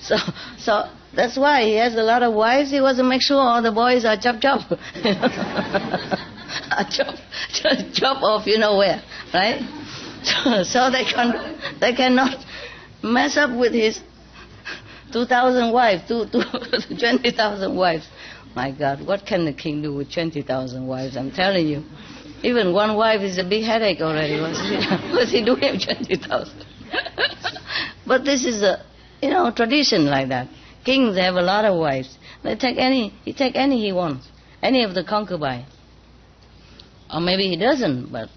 So that's why he has a lot of wives. He wants to make sure all the boys are chop. Chop off, you know where, right? So they cannot mess up with his 2,000 wives, 20,000 wives. My God, what can the king do with 20,000 wives? I'm telling you, even one wife is a big headache already. What's he doing with 20,000? But this is a tradition like that. Kings have a lot of wives. He take any he wants, any of the concubines. Or maybe he doesn't, but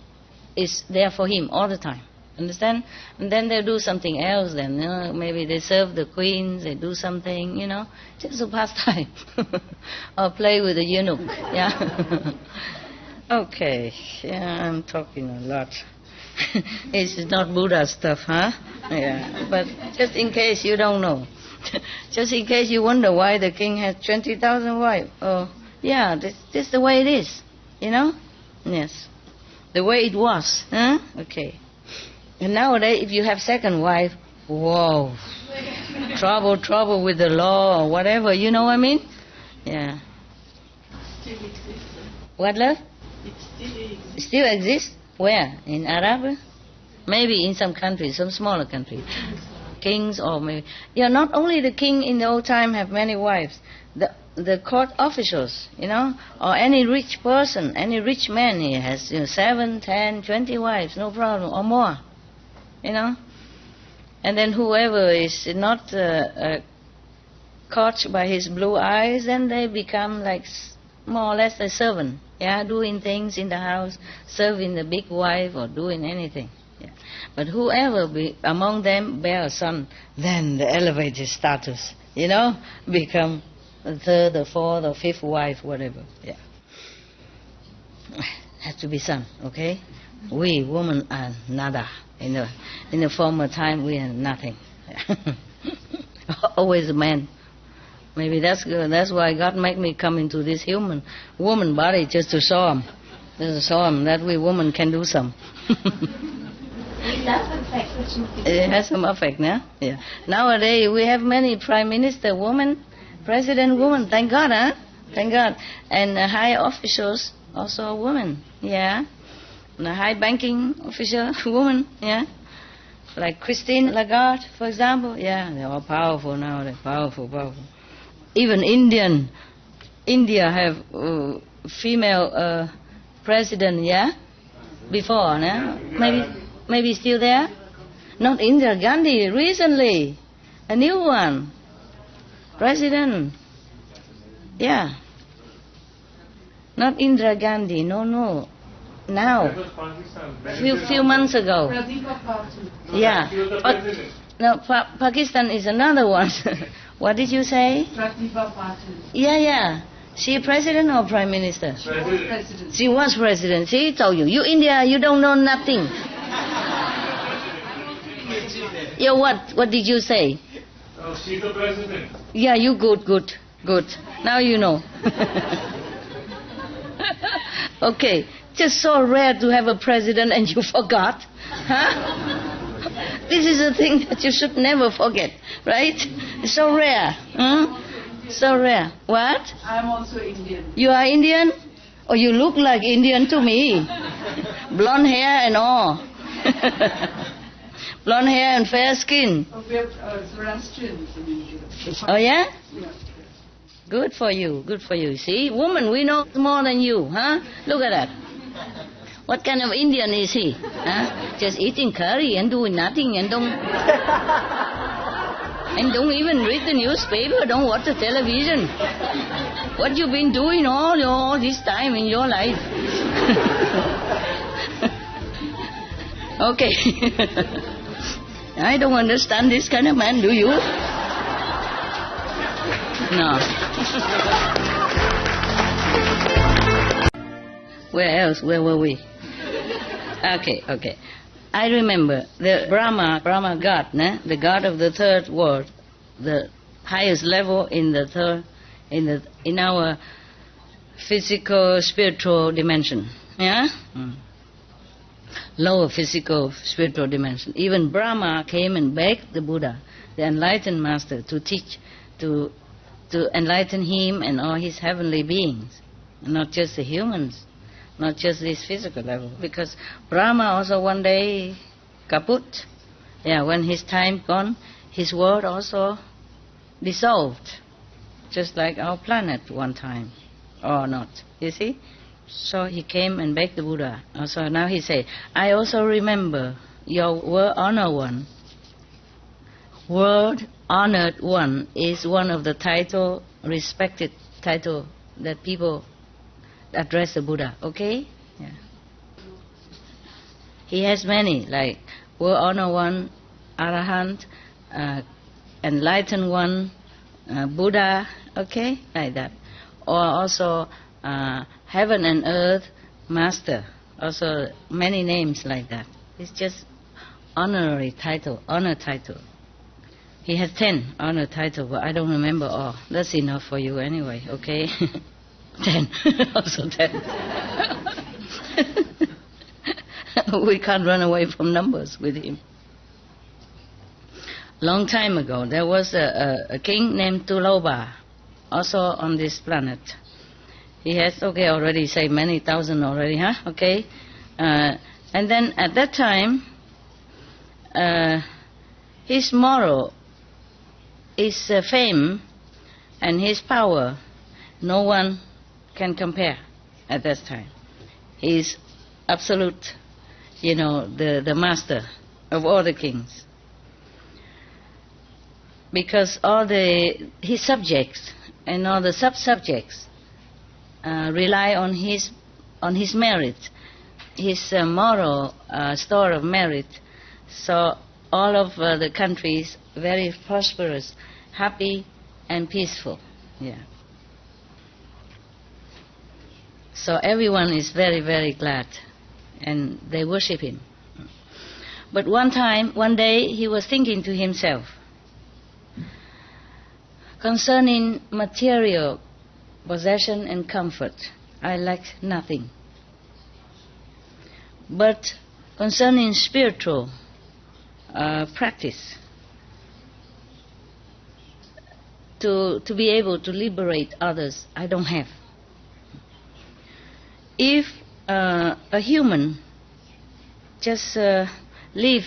it's there for him all the time. Understand? And then they do something else then. Maybe they serve the queens, they do something, just a pastime. Or play with the eunuch, yeah? Okay, yeah, I'm talking a lot. It's not Buddha stuff, huh? Yeah, but just in case you don't know. Just in case you wonder why the king has 20,000 wives. Oh, yeah, this is the way it is, Yes, the way it was, huh? Okay. And nowadays, if you have second wife, whoa, trouble with the law or whatever, you know what I mean? Yeah. What, love? It still exists? Where? In Arab? Maybe in some countries, some smaller countries. Kings or maybe... Yeah, not only the king in the old time have many wives. The court officials, or any rich person, any rich man, he has 7, 10, 20 wives, no problem, or more, And then whoever is not caught by his blue eyes, then they become like more or less a servant, yeah, doing things in the house, serving the big wife or doing anything. Yeah. But whoever among them bear a son, then the elevated status, become the third or fourth or fifth wife, whatever. Yeah. Has to be son, okay? We women are nada. In the former time we are nothing. Always a man. Maybe that's good. That's why God made me come into this woman body, just to show him. Just to show him that we women can do some. It does affect what you do. It has some effect, yeah? Yeah. Nowadays we have many prime minister women, president women. Thank God, huh? Thank God. And high officials also women, yeah. And a high banking official woman, yeah. Like Christine Lagarde, for example, yeah. They're all powerful now. They're powerful. Even India have female president, yeah. Before, no? Maybe still there. Not Indira Gandhi. Recently, a new one. President. Yeah. Not Indira Gandhi. No. Now. Few months ago. Yeah. No, Pakistan is another one. What did you say? Yeah. She president or prime minister? President. She was president. She told you. You India, you don't know nothing. Yeah, what did you say? She's the president. Yeah, you good. Now you know. Okay, just so rare to have a president and you forgot. Huh? This is a thing that you should never forget, right? It's so rare. So rare. What? I'm also Indian. You are Indian? Oh, you look like Indian to me. Blonde hair and all. Blonde hair and fair skin. We're Zoroastrians in India. Oh, yeah? Yeah. Good for you. See, woman, we know more than you, huh? Look at that. What kind of Indian is he? Huh? Just eating curry and doing nothing and don't even read the newspaper, don't watch the television. What you been doing all this time in your life? Okay. I don't understand this kind of man, do you? No. Where else? Where were we? Okay. I remember the Brahma God, the God of the third world, the highest level in the third, in our physical spiritual dimension. Yeah. Lower physical spiritual dimension. Even Brahma came and begged the Buddha, the enlightened master, to teach, to enlighten him and all his heavenly beings, not just the humans, not just this physical level. Because Brahma also one day kaput. Yeah, when his time gone, his world also dissolved, just like our planet one time, or not. You see? So he came and begged the Buddha. Also now he said, I also remember your world honored one. World honored one is one of the respected title that people address the Buddha. Okay? Yeah. He has many, like world honored one, Arahant, enlightened one, Buddha. Okay, like that. Or also heaven and earth master. Also many names like that. It's just honorary title, honor title. He has 10 honor titles, but I don't remember all. That's enough for you anyway, okay? 10. Also 10. We can't run away from numbers with him. Long time ago, there was a king named Tuloba, also on this planet. He has, already say many thousand already, huh? Okay. And then at that time, his moral, his fame, and his power, no one can compare at that time. He is absolute, the master of all the kings. because all his subjects and all the sub-subjects rely on his merit, his moral store of merit. So all of the countries very prosperous, happy and peaceful. Yeah. So everyone is very, very glad, and they worship him. But one day, he was thinking to himself, concerning material possession and comfort, I lack nothing. But concerning spiritual practice, to be able to liberate others, I don't have. If a human just live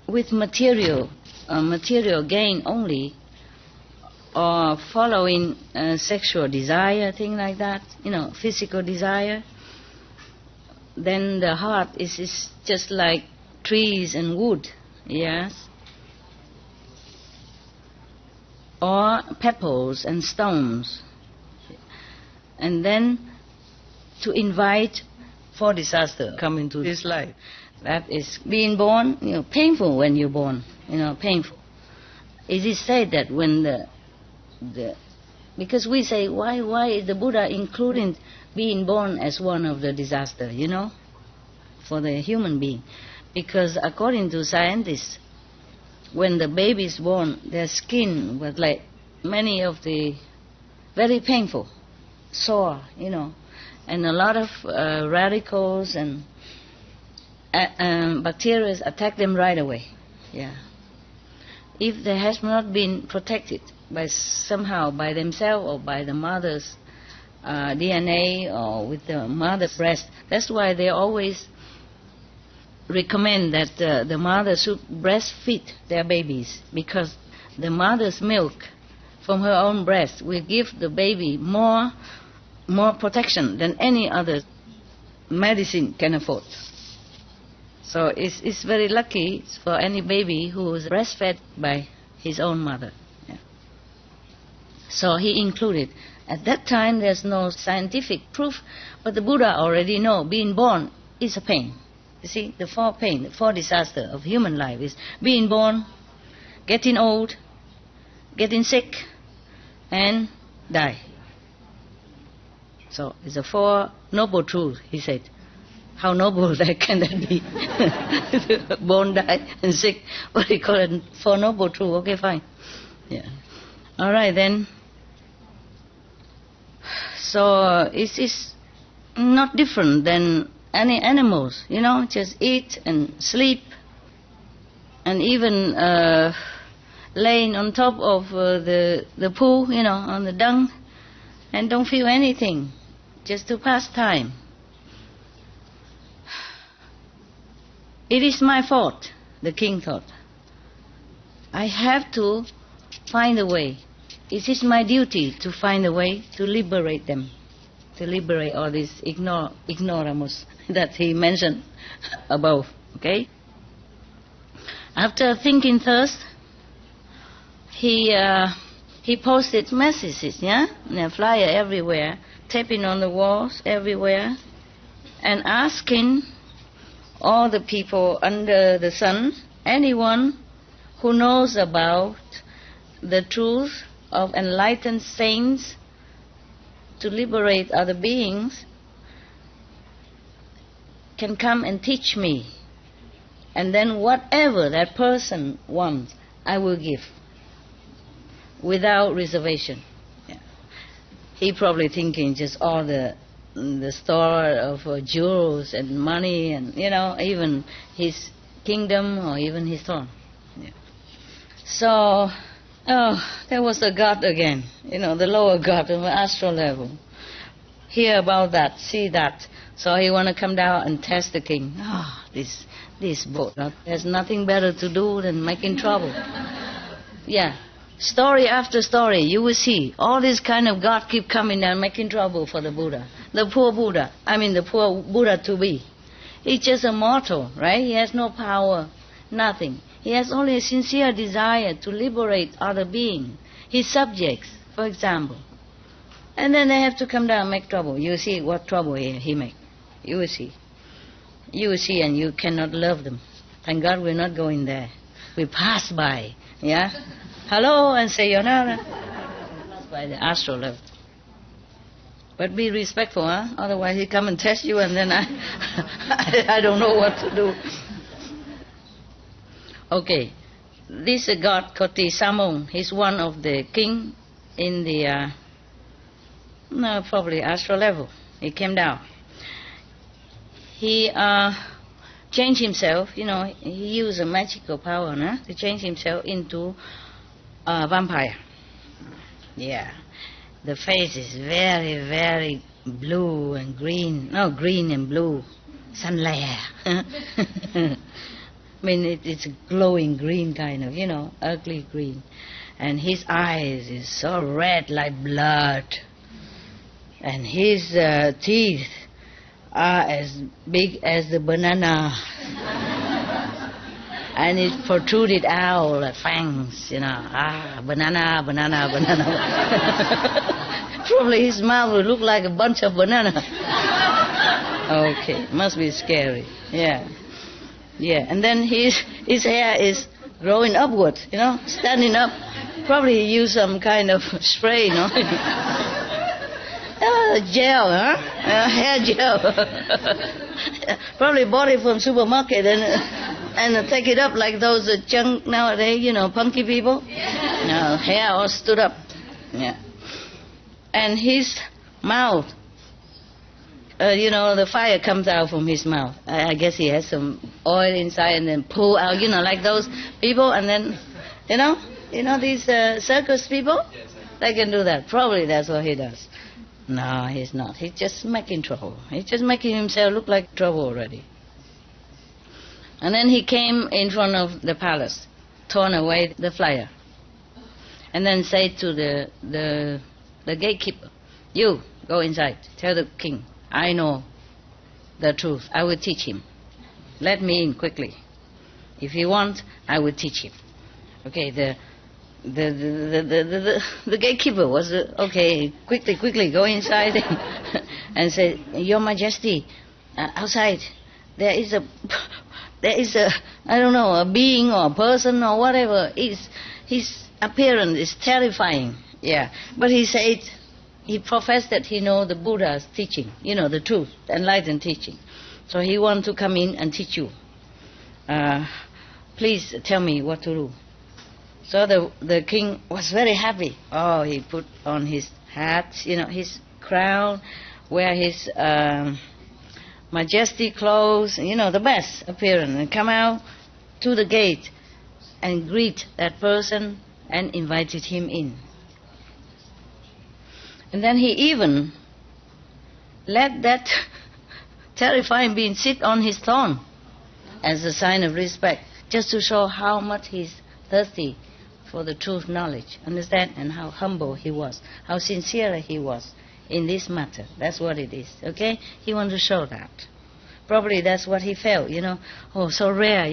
with material gain only, or following sexual desire, thing like that, physical desire, then the heart is just like trees and wood, yes, or pebbles and stones. And then to invite for disaster come into this life. That is being born, painful when you're born, painful. It is said that when because we say, why is the Buddha including being born as one of the disaster, for the human being? Because according to scientists, when the baby is born, their skin was like many of the very painful, sore, and a lot of radicals and bacteria attack them right away. Yeah. If they has not been protected somehow by themselves or by the mother's DNA or with the mother's breast, that's why they always recommend that the mother should breastfeed their babies, because the mother's milk from her own breast will give the baby more protection than any other medicine can afford. So it's very lucky for any baby who is breastfed by his own mother. Yeah. So he included. At that time there's no scientific proof, but the Buddha already know being born is a pain. You see, the four pain, the four disaster of human life is being born, getting old, getting sick, and die. So it's a four noble truths, he said. How noble can that be? Born, die, and sick. What do you call it? Four noble truths. Okay, fine. Yeah. All right then. So it's not different than any animals, just eat and sleep, and even laying on top of the pool, on the dung, and don't feel anything, just to pass time. It is my fault, the king thought. I have to find a way. It is my duty to find a way to liberate them, to liberate all these ignoramus that he mentioned above, okay? After thinking first, he posted messages, and a flyer everywhere, taping on the walls everywhere, and asking all the people under the sun, anyone who knows about the truth of enlightened saints to liberate other beings, can come and teach me. And then whatever that person wants, I will give, without reservation. Yeah. He probably thinking just all the store of jewels and money and, even his kingdom or even his throne. Yeah. So, there was the God again, the lower God of the astral level. Hear about that, see that. So he want to come down and test the king. This boat, there's nothing better to do than making trouble. Yeah. Story after story, you will see all this kind of God keep coming down making trouble for the Buddha. The poor Buddha, the poor Buddha to be. He's just a mortal, right? He has no power, nothing. He has only a sincere desire to liberate other beings, his subjects, for example. And then they have to come down and make trouble. You see what trouble he make. You will see. You will see, and you cannot love them. Thank God we're not going there. We pass by, yeah? Hello, and say sayonara. Pass by the astral level. But be respectful, huh? Otherwise he come and test you, and then I don't know what to do. Okay. This god Koti Samong, he's one of the king in the, probably astral level. He came down. He changed himself, he used a magical power to change himself into a vampire. Yeah. The face is very, very blue and green. No, green and blue. Sunlight. I mean, it's a glowing green kind of, ugly green. And his eyes is so red like blood. And his teeth are as big as the banana. And it protruded out like fangs, banana, banana, banana. Probably his mouth would look like a bunch of banana. Okay, must be scary. Yeah. Yeah, and then his hair is growing upward, standing up. Probably he used some kind of spray, gel, hair gel. Probably bought it from supermarket and take it up like those junk nowadays, punky people. No, hair all stood up. Yeah. And his mouth, the fire comes out from his mouth. I guess he has some oil inside and then pull out, like those people. And then, these circus people, they can do that. Probably that's what he does. No, he's not. He's just making trouble. He's just making himself look like trouble already. And then he came in front of the palace, torn away the flyer, and then said to the gatekeeper, "You, go inside, tell the king, I know the truth. I will teach him. Let me in quickly. If he wants, I will teach him." Okay, the gatekeeper was, okay, quickly, go inside and say, "Your Majesty, outside, there is a, I don't know, a being or a person or whatever. His appearance is terrifying." Yeah, but he said, he professed that he knows the Buddha's teaching, the truth, enlightened teaching. So he wants to come in and teach you. Please tell me what to do. So the king was very happy. Oh, he put on his hat, his crown, wear his majestic clothes, the best appearance, and come out to the gate and greet that person and invited him in. And then he even let that terrifying being sit on his throne as a sign of respect, just to show how much he's thirsty for the truth knowledge, understand, and how humble he was, how sincere he was in this matter. That's what it is, okay? He wanted to show that. Probably that's what he felt, oh, so rare,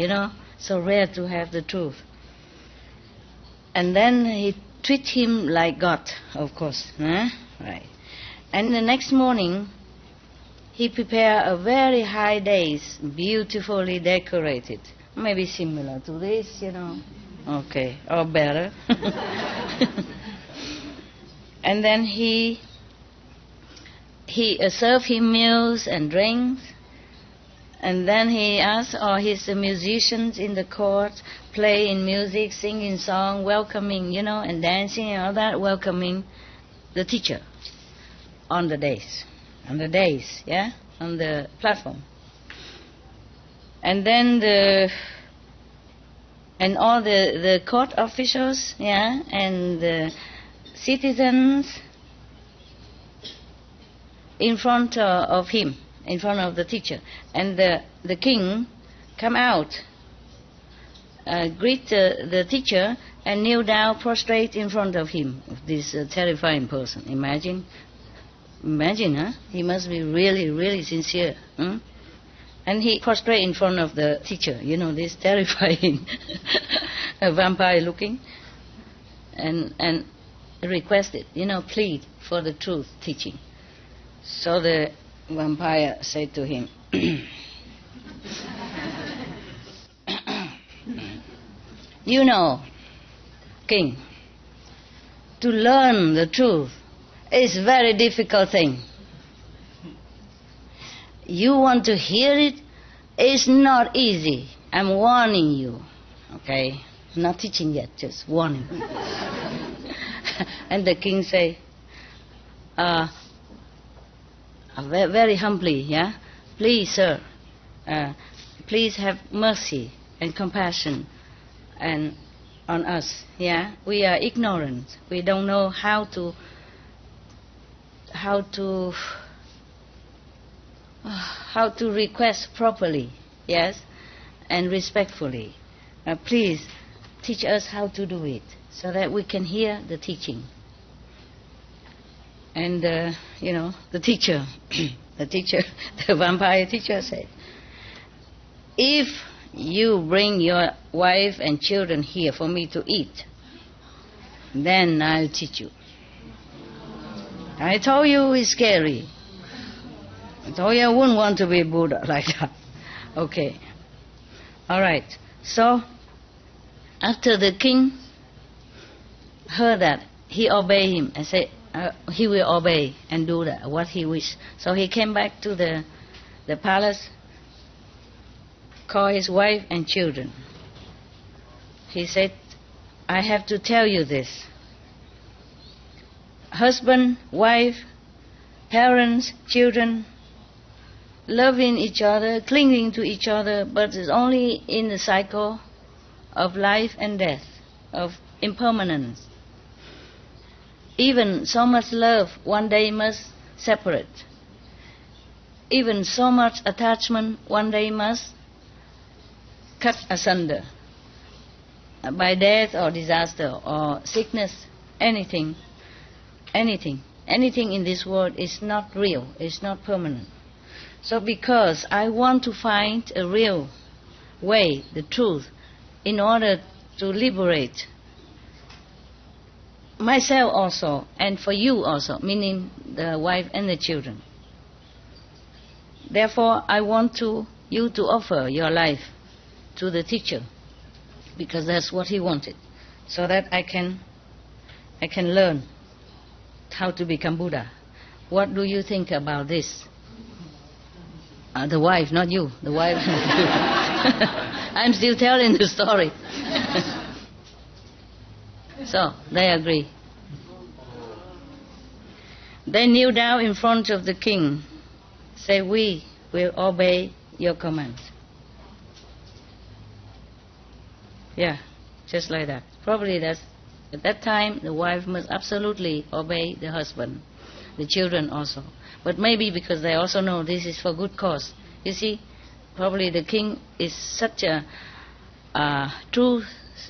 so rare to have the truth. And then he treat him like God, of course, right? And the next morning, he prepared a very high dais, beautifully decorated, maybe similar to this, Okay, or better. And then he served him meals and drinks. And then he asked all his musicians in the court, playing music, singing song, welcoming, and dancing and all that, welcoming the teacher on the dais, on the platform. And then and all the court officials, and the citizens in front of him, in front of the teacher. And the king come out, greet the teacher, and kneel down, prostrate in front of him, this terrifying person. Imagine, huh? He must be really, really sincere. And he prostrate in front of the teacher, this terrifying vampire looking, and requested, plead for the truth teaching. So the vampire said to him, King, to learn the truth is a very difficult thing. You want to hear it? It's not easy. I'm warning you. Okay? Not teaching yet, just warning. And the king say, very humbly, yeah? Please, sir, please have mercy and compassion and on us, yeah? We are ignorant. We don't know how to request properly, yes, and respectfully. Please teach us how to do it so that we can hear the teaching. And, the teacher, the vampire teacher said, if you bring your wife and children here for me to eat, then I'll teach you. I told you it's scary. I told you I wouldn't want to be Buddha like that. Okay. All right. So, after the king heard that, he obeyed him and said he will obey and do that, what he wished. So he came back to the palace, called his wife and children. He said, I have to tell you this. Husband, wife, parents, children, loving each other, clinging to each other, but it's only in the cycle of life and death, of impermanence. Even so much love one day must separate. Even so much attachment one day must cut asunder by death or disaster or sickness, anything in this world is not real, is not permanent. So because I want to find a real way, the truth, in order to liberate myself also, and for you also, meaning the wife and the children. Therefore, I want you to offer your life to the teacher, because that's what he wanted, so that I can learn how to become Buddha. What do you think about this? The wife, not you. The wife. I'm still telling the story. So, they agree. They kneel down in front of the king, say, we will obey your command. Yeah, just like that. Probably at that time, the wife must absolutely obey the husband, the children also. But maybe because they also know this is for good cause. You see, probably the king is such a true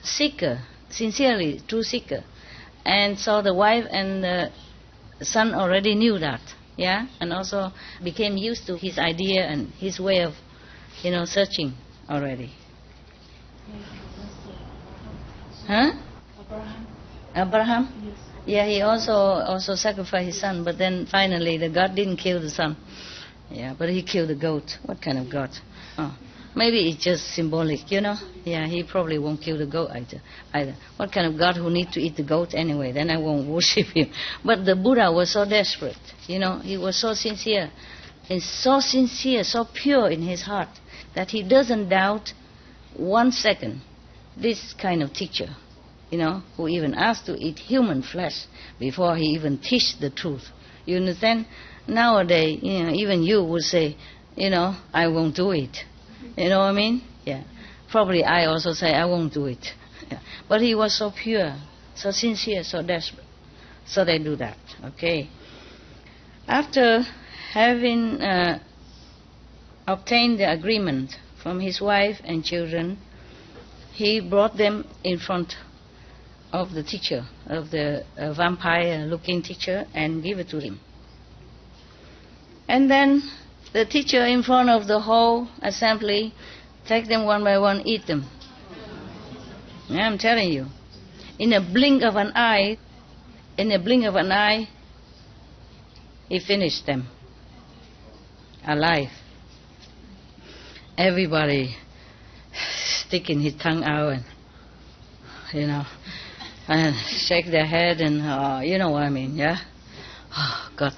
seeker, sincerely true seeker. And so the wife and the son already knew that, yeah? And also became used to his idea and his way of, searching already. Huh? Abraham? Yes. Yeah, he also sacrificed his son, but then finally the God didn't kill the son. Yeah, but he killed the goat. What kind of God? Oh, maybe it's just symbolic, Yeah, he probably won't kill the goat either. What kind of God who need to eat the goat anyway? Then I won't worship him. But the Buddha was so desperate, he was so sincere, and so pure in his heart, that he doesn't doubt 1 second this kind of teacher, who even asked to eat human flesh before he even teach the truth. You understand? Nowadays, even you would say, I won't do it. You know what I mean? Yeah. Probably I also say, I won't do it. Yeah. But he was so pure, so sincere, so desperate. So they do that, okay? After having obtained the agreement from his wife and children, he brought them in front of the teacher, of the vampire-looking teacher, and gave it to him. And then the teacher in front of the whole assembly, take them one by one, eat them. Yeah, I'm telling you. In a blink of an eye, he finished them. Alive. Everybody sticking his tongue out and, and shake their head and, you know what I mean, yeah? Oh, God.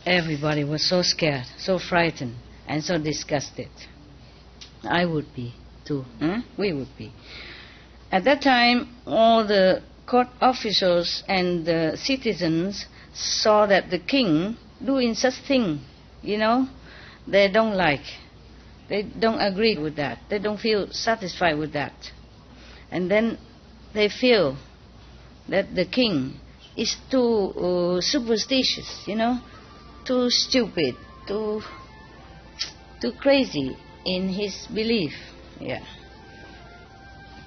Everybody was so scared, so frightened, and so disgusted. I would be, too. We would be. At that time, all the court officials and the citizens saw that the king doing such thing, they don't like. They don't agree with that. They don't feel satisfied with that. And then they feel that the king is too superstitious, too stupid, too crazy in his belief. Yeah.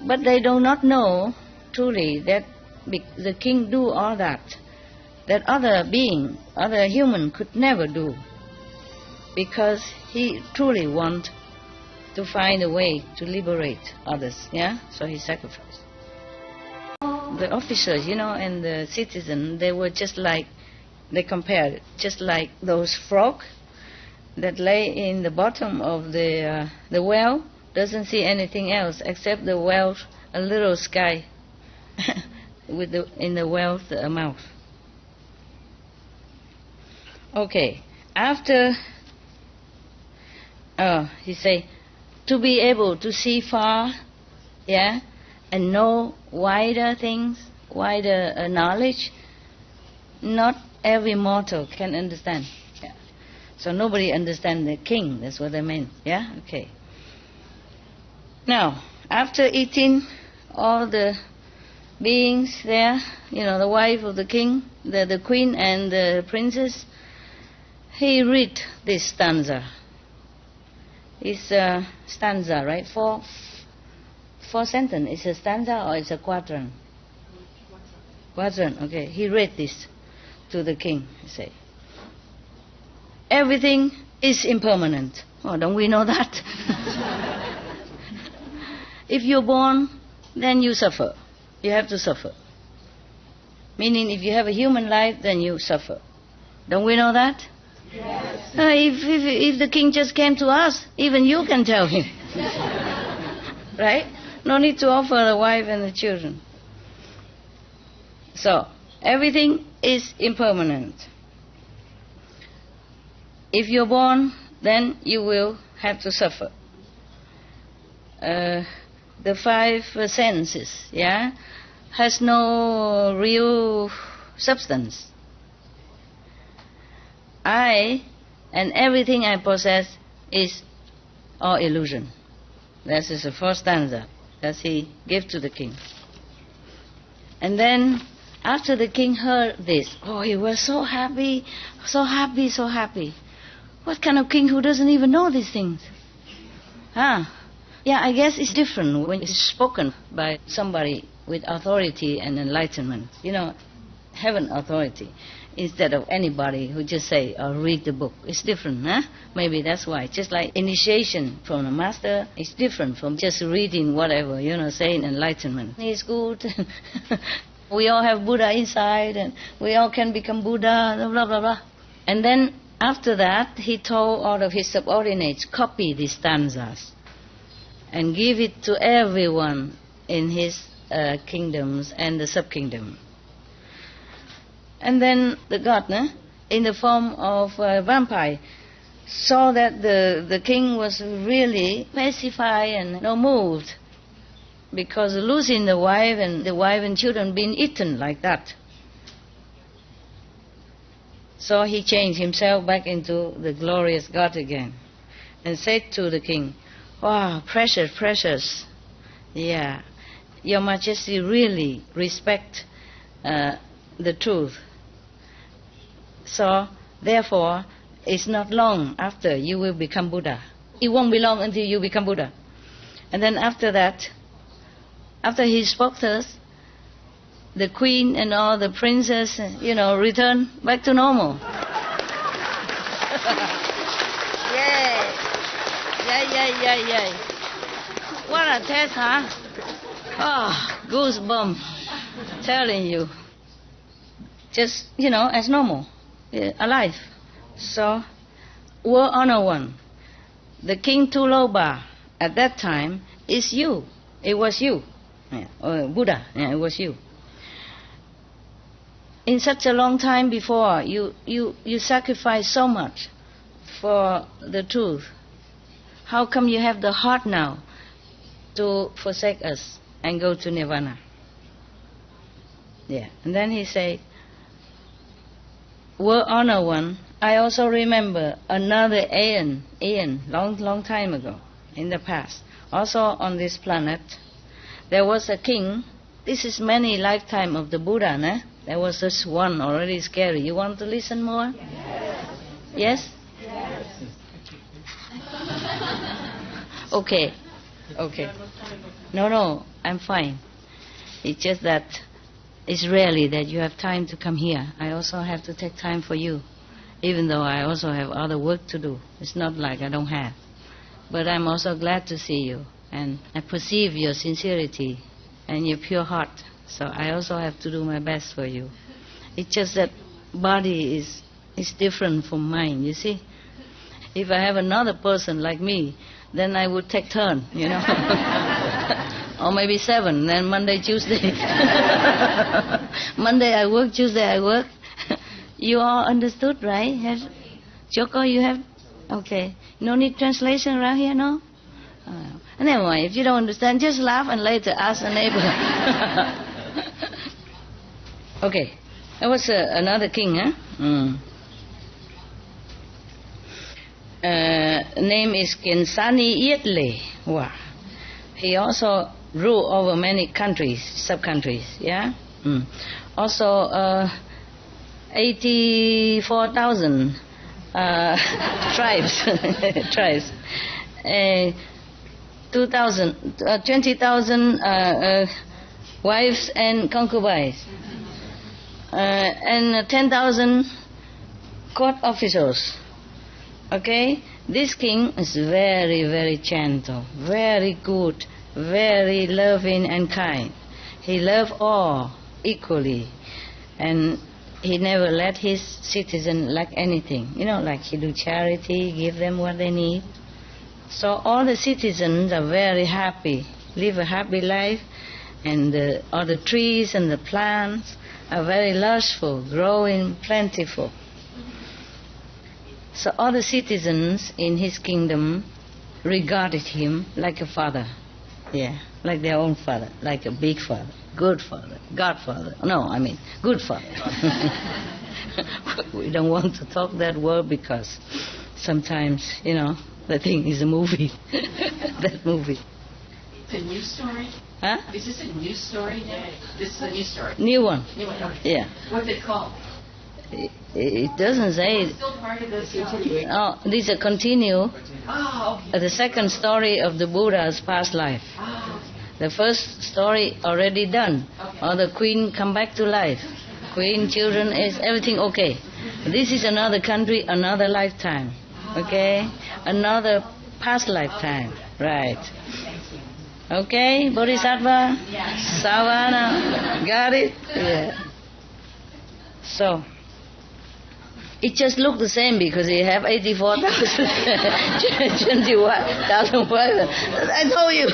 But they do not know truly that the king do all that other human could never do, because he truly want to find a way to liberate others. Yeah. So he sacrificed. The officers, and the citizens, they were just like, they compared it, just like those frogs that lay in the bottom of the well, doesn't see anything else except the well, a little sky in the well's mouth. Okay, after, he say, to be able to see far, yeah, and know wider things, wider knowledge, not every mortal can understand. Yeah. So nobody understands the king, that's what I meant. Yeah? Okay. Now, after eating all the beings there, the wife of the king, the queen and the princess, he read this stanza. It's a stanza, right? Four sentence. It's a stanza or it's a quatrain? Quatrain, okay. He read this to the king. He say, everything is impermanent. Oh, don't we know that? If you're born, then you suffer. You have to suffer. Meaning, if you have a human life, then you suffer. Don't we know that? Yes. If the king just came to us, even you can tell him. Right? No need to offer the wife and the children. So, everything is impermanent. If you're born, then you will have to suffer. The five senses, yeah, has no real substance. I and everything I possess is all illusion. That is the first stanza that he gave to the king. And then, after the king heard this, he was so happy, so happy, so happy. What kind of king who doesn't even know these things? Yeah, I guess it's different when it's spoken by somebody with authority and enlightenment. Heaven authority, instead of anybody who just say or read the book. It's different, huh? Maybe that's why. Just like initiation from the master is different from just reading whatever, saying enlightenment. It's good. We all have Buddha inside and we all can become Buddha, blah, blah, blah. And then after that, he told all of his subordinates, copy these stanzas and give it to everyone in his kingdoms and the sub-kingdom. And then the god, in the form of a vampire, saw that the king was really pacified and moved, because losing the wife and children being eaten like that. So he changed himself back into the glorious God again and said to the king, wow, precious, precious. Yeah, Your Majesty really respect the truth. So, therefore, it's not long after you will become Buddha. It won't be long until you become Buddha. And then after that, after he spoke to us, the queen and all the princess, return back to normal. Yay! Yay. What a test, huh? Oh, goosebumps. Telling you. Just, as normal. Alive. So, World Honor One. The King Tuloba at that time is you. It was you. Buddha. It was you. In such a long time before, you sacrificed so much for the truth. How come you have the heart now to forsake us and go to Nirvana? Yeah. And then he said, World Honor One, I also remember another aeon, long time ago, in the past, also on this planet, there was a king. This is many lifetime of the Buddha, né? There was this one already scary. You want to listen more? Yes? Okay. No, I'm fine. It's just that it's rarely that you have time to come here. I also have to take time for you, even though I also have other work to do. It's not like I don't have. But I'm also glad to see you, and I perceive your sincerity and your pure heart. So I also have to do my best for you. It's just that body is different from mine, you see. If I have another person like me, then I would take turn, or maybe 7, then Monday, Tuesday. Monday I work, Tuesday I work. You all understood, right? Joko, you have? Okay. No need translation around here, no? Never mind. If you don't understand, just laugh and later ask a neighbor. Okay. That was another king, huh? Name is Kensani Yetle. Wow. He also ruled over many countries, sub-countries, yeah? Also, 84,000 tribes, 20,000 wives and concubines, and 10,000 court officials. Okay, this king is very, very gentle, very good, very loving and kind. He loved all equally, and he never let his citizens lack anything. Like he do charity, give them what they need. So all the citizens are very happy, live a happy life, and all the trees and the plants are very lustful, growing plentiful. So all the citizens in his kingdom regarded him like a father. Yeah, like their own father, like a big father, good father, godfather. No, I mean, good father. We don't want to talk that word because sometimes, the thing is a movie. That movie. It's a new story? Huh? Is this a new story now? This is a new story? New one. New one, okay. Yeah. What's it called? It doesn't say. It's still part of the story. Oh, this is a continue. Oh, okay. The second story of the Buddha's past life. Oh, The first story already done. Okay. Or the queen come back to life. Queen, children, is everything okay. This is another country, another lifetime. Okay? Another past lifetime. Right. Okay, Bodhisattva? Yes. Savana? Got it? Yeah. So, it just looked the same because you have 84,000, 21,000 wives. I told you,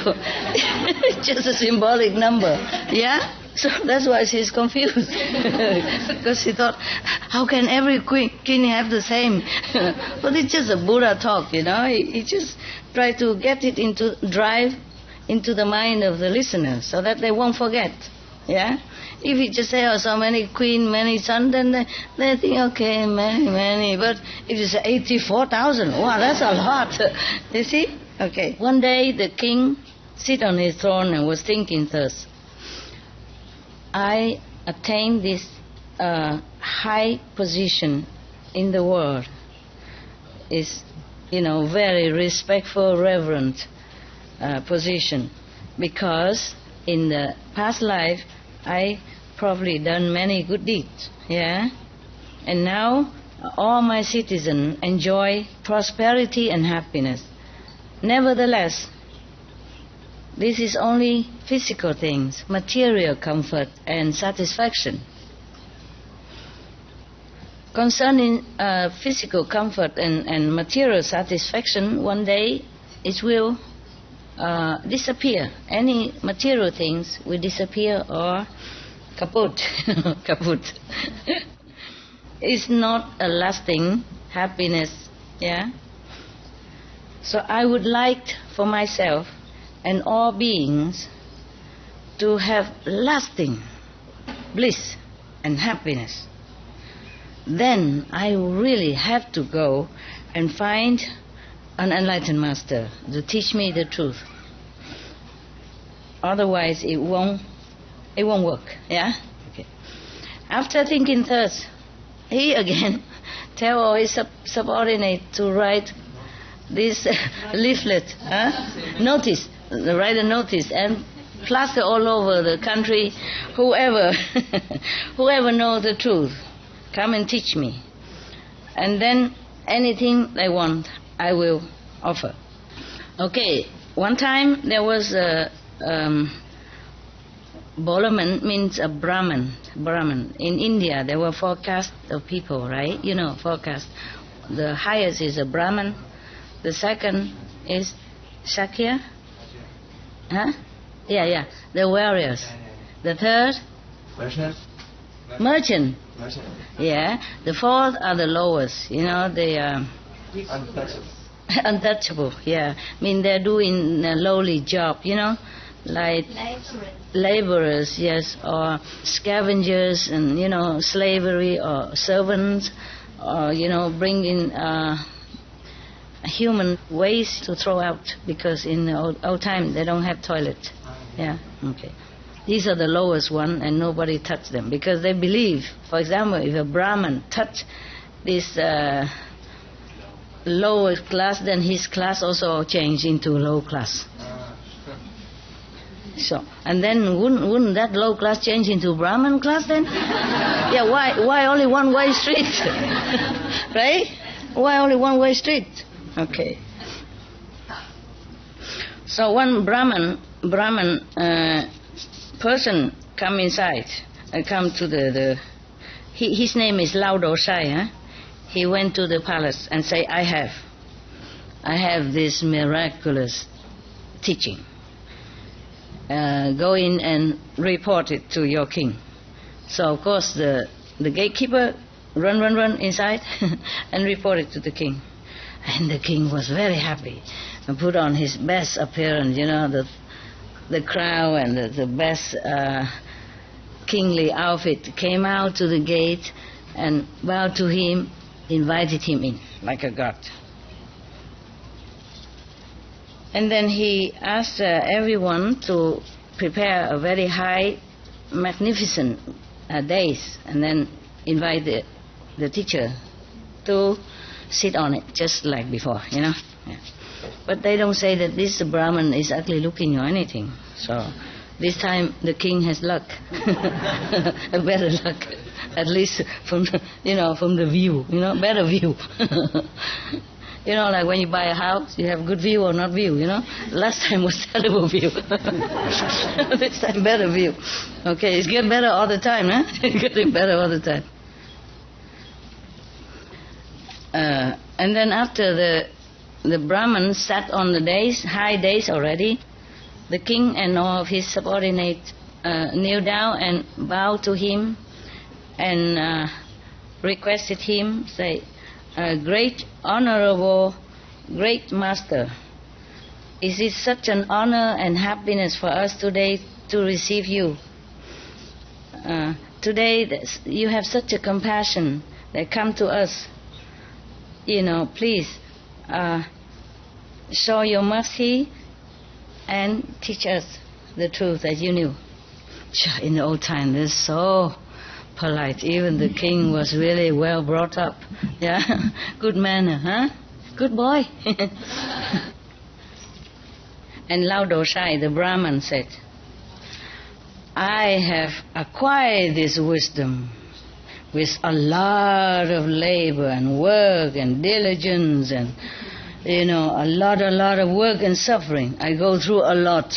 it's just a symbolic number. Yeah? So that's why she's confused. Because she thought, how can every king have the same? But it's just a Buddha talk, He just tried to get it drive into the mind of the listeners so that they won't forget. Yeah? If you just say, so many queen, many sons, then they think, okay, many. But if you say 84,000, wow, that's a lot. You see? Okay. One day the king sit on his throne and was thinking thus, I attained this high position in the world. Is, very respectful, reverent position. Because in the past life, I probably done many good deeds, yeah? And now all my citizens enjoy prosperity and happiness. Nevertheless, this is only physical things, material comfort and satisfaction. Concerning physical comfort and material satisfaction, one day it will disappear. Any material things will disappear or kaput. Kaput. It's not a lasting happiness, yeah? So I would like for myself and all beings to have lasting bliss and happiness. Then I really have to go and find an enlightened master to teach me the truth. Otherwise it won't work, yeah? Okay. After thinking thus, he again tell all his subordinate to write this leaflet, notice, write a notice and plaster all over the country, whoever knows the truth, come and teach me. And then anything they want, I will offer. Okay, one time there was a Bolaman means a Brahman. In India there were 4 castes of people, right? You know, 4 castes. The highest is a Brahman. The second is Shakya. Huh? Yeah. The warriors. The third? Merchant. Yeah. The fourth are the lowest. You know, they are untouchable. Yeah. I mean, they're doing a lowly job, you know, like laborers, yes, or scavengers and, you know, slavery or servants, or, you know, bringing human waste to throw out, because in the old time they don't have toilet. Yeah, okay. These are the lowest one, and nobody touch them because they believe, for example, if a Brahman touch this lower class, then his class also change into low class. So, and then wouldn't that low class change into Brahman class then? Yeah, why only one way street? Right? Why only one way street? Okay. So one Brahman person come inside, come to his name is Lao Dosai, huh? He went to the palace and say, I have this miraculous teaching. Go in and report it to your king. So of course the gatekeeper run inside and report it to the king. And the king was very happy and put on his best appearance, you know, the crown and the best kingly outfit, came out to the gate and bowed to him, invited him in like a god. And then he asked everyone to prepare a very high, magnificent dais, and then invite the teacher to sit on it, just like before, you know. Yeah. But they don't say that this Brahman is ugly looking or anything. So this time the king has luck, a better luck, at least from the view, you know, better view. You know, like when you buy a house, you have good view or not view, you know. Last time was terrible view. This time better view. Okay, it's getting better all the time, huh? It's getting better all the time. And then after the Brahman sat on the dais, high dais already, the king and all of his subordinates kneel down and bow to him and requested him, say, great honorable, great master, is it such an honor and happiness for us today to receive you? Today you have such a compassion that come to us. You know, please show your mercy and teach us the truth that you knew. In the old time, they're so polite. Even the king was really well brought up. Yeah, good manner, huh? Good boy. And Lao Dosai, the Brahman, said, I have acquired this wisdom with a lot of labor and work and diligence and, a lot of work and suffering. I go through a lot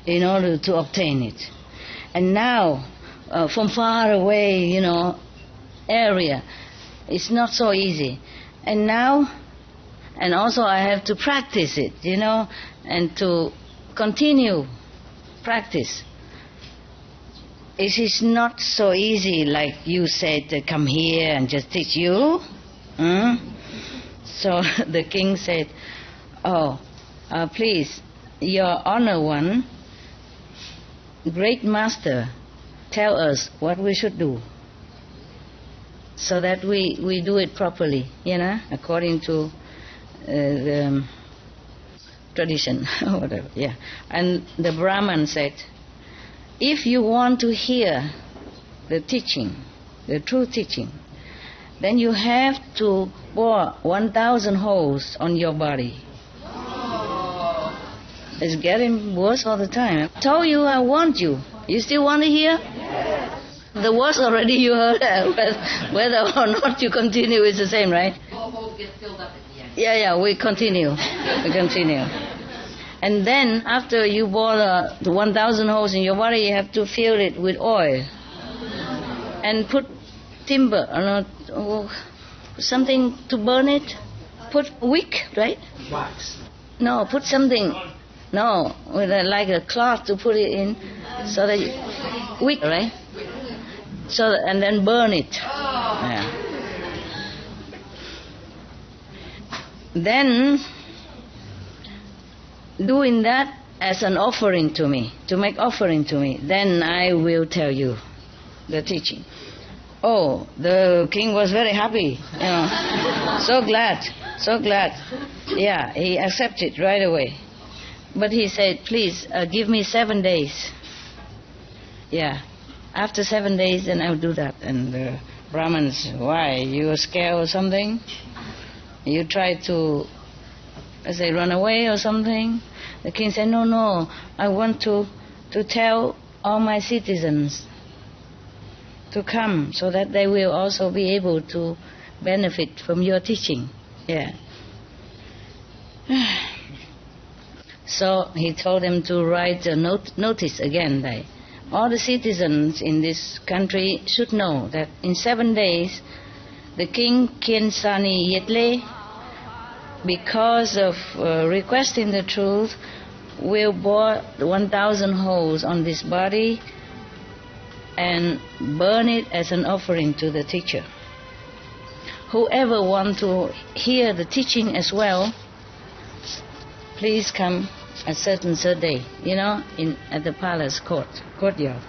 in order to obtain it. And now, from far away, area, it's not so easy. And now, and also I have to practice it, and to continue practice. It is not so easy like you said, come here and just teach you. So the king said, please, your honor one, great master, tell us what we should do so that we do it properly, according to the tradition or whatever. Yeah. And the Brahman said, if you want to hear the teaching, the true teaching, then you have to bore 1,000 holes on your body. It's getting worse all the time. I told you I want you. You still want to hear? The words already you heard. Whether or not you continue is the same, right? All holes get filled up at the end. Yeah, we continue. We continue. And then, after you bore the 1,000 holes in your body, you have to fill it with oil. And put timber, something to burn it. Put wick, right? Wax. No, put something, with like a cloth to put it in, so that wick, right? So and then burn it. Yeah. Then, doing that as an offering to me, to make offering to me, then I will tell you the teaching. Oh, the king was very happy, so glad. Yeah, he accepted right away. But he said, please, give me 7 days. Yeah, after 7 days, then I'll do that. And the Brahmins, why, you were scared or something? You tried to, run away or something? The king said, no, I want to tell all my citizens to come so that they will also be able to benefit from your teaching. Yeah. So he told them to write a notice again that all the citizens in this country should know that in 7 days the king Kiensani Yetle, because of requesting the truth, will bore 1,000 holes on this body and burn it as an offering to the teacher. Whoever wants to hear the teaching as well, please come a certain day, at the palace courtyard.